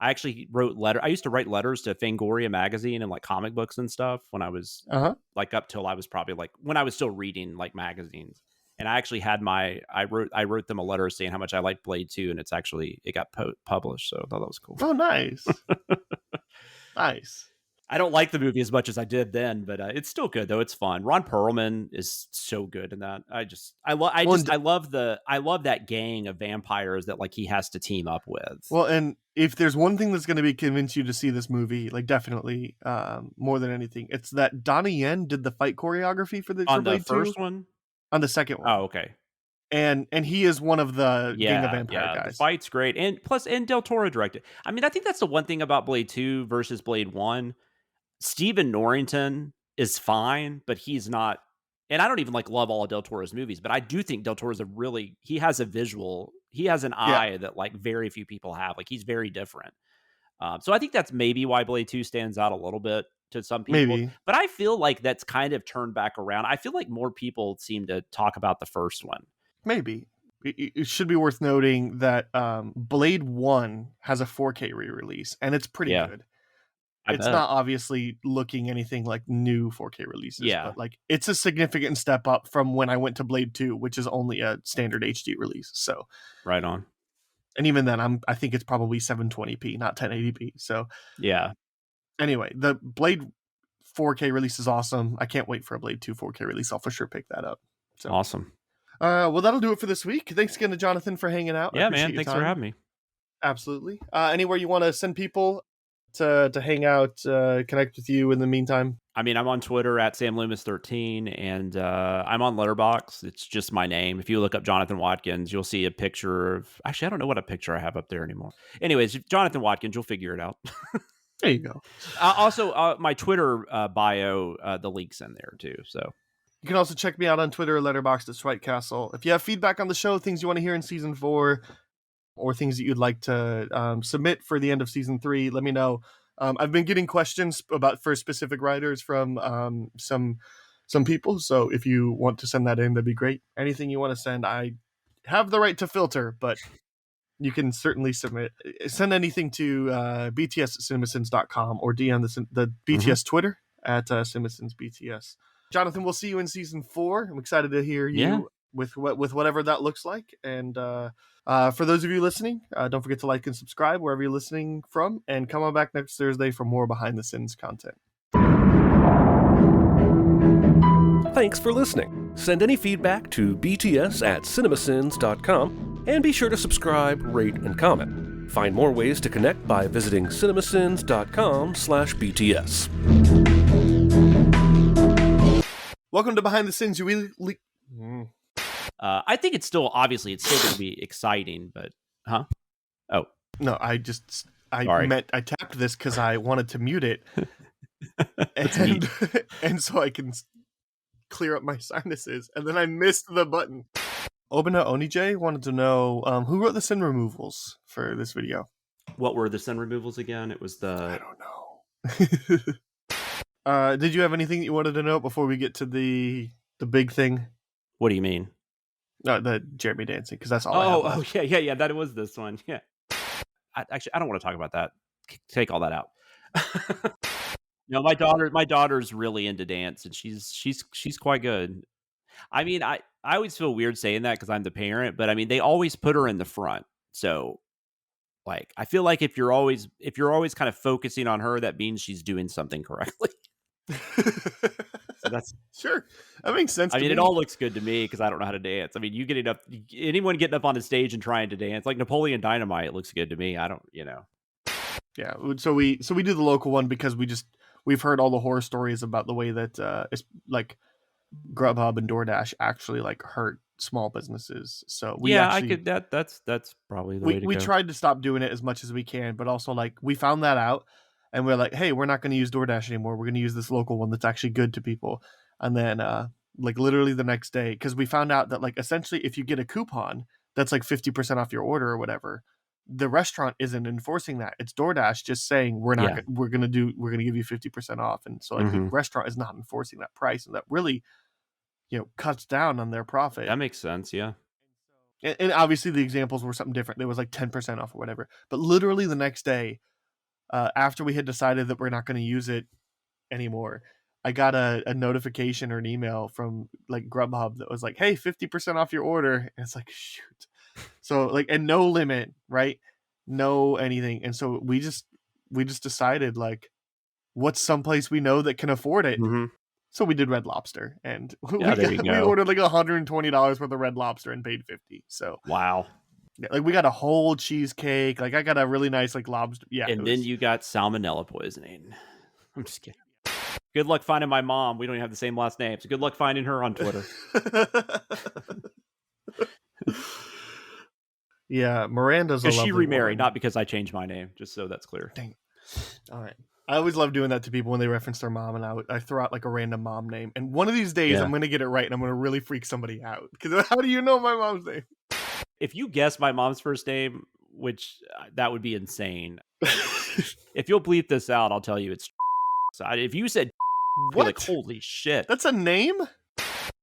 actually wrote letter. I used to write letters to Fangoria magazine and like comic books and stuff when I was like up till I was probably like when I was still reading like magazines. And I actually had I wrote them a letter saying how much I liked Blade 2, and it got published. So I thought that was cool. Oh, nice. Nice. I don't like the movie as much as I did then, but it's still good though. It's fun. Ron Perlman is so good in that. I love that gang of vampires that like he has to team up with. Well, and if there's one thing that's going to be convince you to see this movie, like definitely more than anything, it's that Donnie Yen did the fight choreography for the first one, on the second one. Oh, okay. And he is one of the gang of vampire guys. The fight's great, and Del Toro directed. I mean, I think that's the one thing about Blade 2 versus Blade 1. Stephen Norrington is fine, but he's not. And I don't even love all of Del Toro's movies, but I do think Del Toro's he has a visual, he has an eye that like very few people have. Like he's very different. So I think that's maybe why Blade 2 stands out a little bit to some people. Maybe. But I feel like that's kind of turned back around. I feel like more people seem to talk about the first one. Maybe. It should be worth noting that Blade 1 has a 4K re-release, and it's pretty good. It's not obviously looking anything like new 4K releases, but like it's a significant step up from when I went to Blade 2, which is only a standard HD release. So right on. And even then, I think it's probably 720p, not 1080p. So yeah. Anyway, the Blade 4K release is awesome. I can't wait for a Blade 2 4K release. I'll for sure pick that up. So awesome. Well, that'll do it for this week. Thanks again to Jonathan for hanging out. Yeah, man. Thanks for having me. Absolutely. Anywhere you want to send people to hang out, connect with you in the meantime? I mean, I'm on Twitter at SamLoomis13, and I'm on Letterboxd. It's just my name. If you look up Jonathan Watkins, you'll see a picture of... Actually, I don't know what a picture I have up there anymore. Anyways, Jonathan Watkins, you'll figure it out. There you go. Also, my Twitter bio, the link's in there too. So you can also check me out on Twitter, Letterboxd at Swite Castle. If you have feedback on the show, things you want to hear in season 4, or things that you'd like to submit for the end of season 3, let me know. I've been getting questions for specific writers from some people, so if you want to send that in, that'd be great. Anything you want to send, I have the right to filter, but you can certainly send anything to bts@cinemasins.com or DM the BTS Twitter at CinemaSinsBTS. Jonathan, we'll see you in season 4. I'm excited to hear you with whatever that looks like. And for those of you listening, don't forget to like and subscribe wherever you're listening from, and come on back next Thursday for more Behind the Sins content. Thanks for listening. Send any feedback to bts@cinemasins.com, and be sure to subscribe, rate, and comment. Find more ways to connect by visiting cinemasins.com/BTS. Welcome to Behind the Sins. I think it's still going to be exciting, but oh no, I tapped this because I wanted to mute it, and so I can clear up my sinuses, and then I missed the button. Obina Onij wanted to know who wrote the sin removals for this video. What were the sin removals again? It was I don't know. Did you have anything that you wanted to know before we get to the big thing? What do you mean? No, the Jeremy dancing, because that's all. Oh, yeah. That was this one. Yeah. I don't want to talk about that. Take all that out. No, my daughter's really into dance, and she's quite good. I mean, I always feel weird saying that because I'm the parent, but I mean, they always put her in the front. So, like, I feel like if you're always kind of focusing on her, that means she's doing something correctly. So that's sure. That makes sense. I mean, it all looks good to me because I don't know how to dance. I mean, anyone getting up on the stage and trying to dance, like Napoleon Dynamite, looks good to me. I don't, Yeah. So we do the local one because we've heard all the horror stories about the way that it's like Grubhub and Doordash actually like hurt small businesses. So that's probably the way to go. We tried to stop doing it as much as we can, but also like we found that out. And we're like, hey, we're not going to use DoorDash anymore. We're going to use this local one that's actually good to people. And then like literally the next day, because we found out that like essentially if you get a coupon that's like 50% off your order or whatever, the restaurant isn't enforcing that. It's DoorDash just saying we're going to give you 50% off. And so like the restaurant is not enforcing that price, and that really, cuts down on their profit. That makes sense. Yeah. And obviously the examples were something different. There was like 10% off or whatever. But literally the next day, after we had decided that we're not going to use it anymore, I got a notification or an email from like Grubhub that was like, hey, 50% off your order. And it's like, shoot. So like, and no limit, right? No anything. And so we just decided like, what's someplace we know that can afford it? Mm-hmm. So we did Red Lobster, and we go. ordered like $120 worth of Red Lobster and paid $50. So wow, yeah, like we got a whole cheesecake. Like I got a really nice like lobster. Yeah, and then you got salmonella poisoning. I'm just kidding. Good luck finding my mom. We don't even have the same last name, so good luck finding her on Twitter. Yeah, Miranda's a lovely she remarried, woman. not because I changed my name, just so that's clear. Dang. All right. I always love doing that to people when they reference their mom, and I throw out like a random mom name. And one of these days, I'm going to get it right, and I'm going to really freak somebody out. Because how do you know my mom's name? If you guess my mom's first name, which that would be insane. If you'll bleep this out, I'll tell you it's. If you said, what? like, holy shit, that's a name?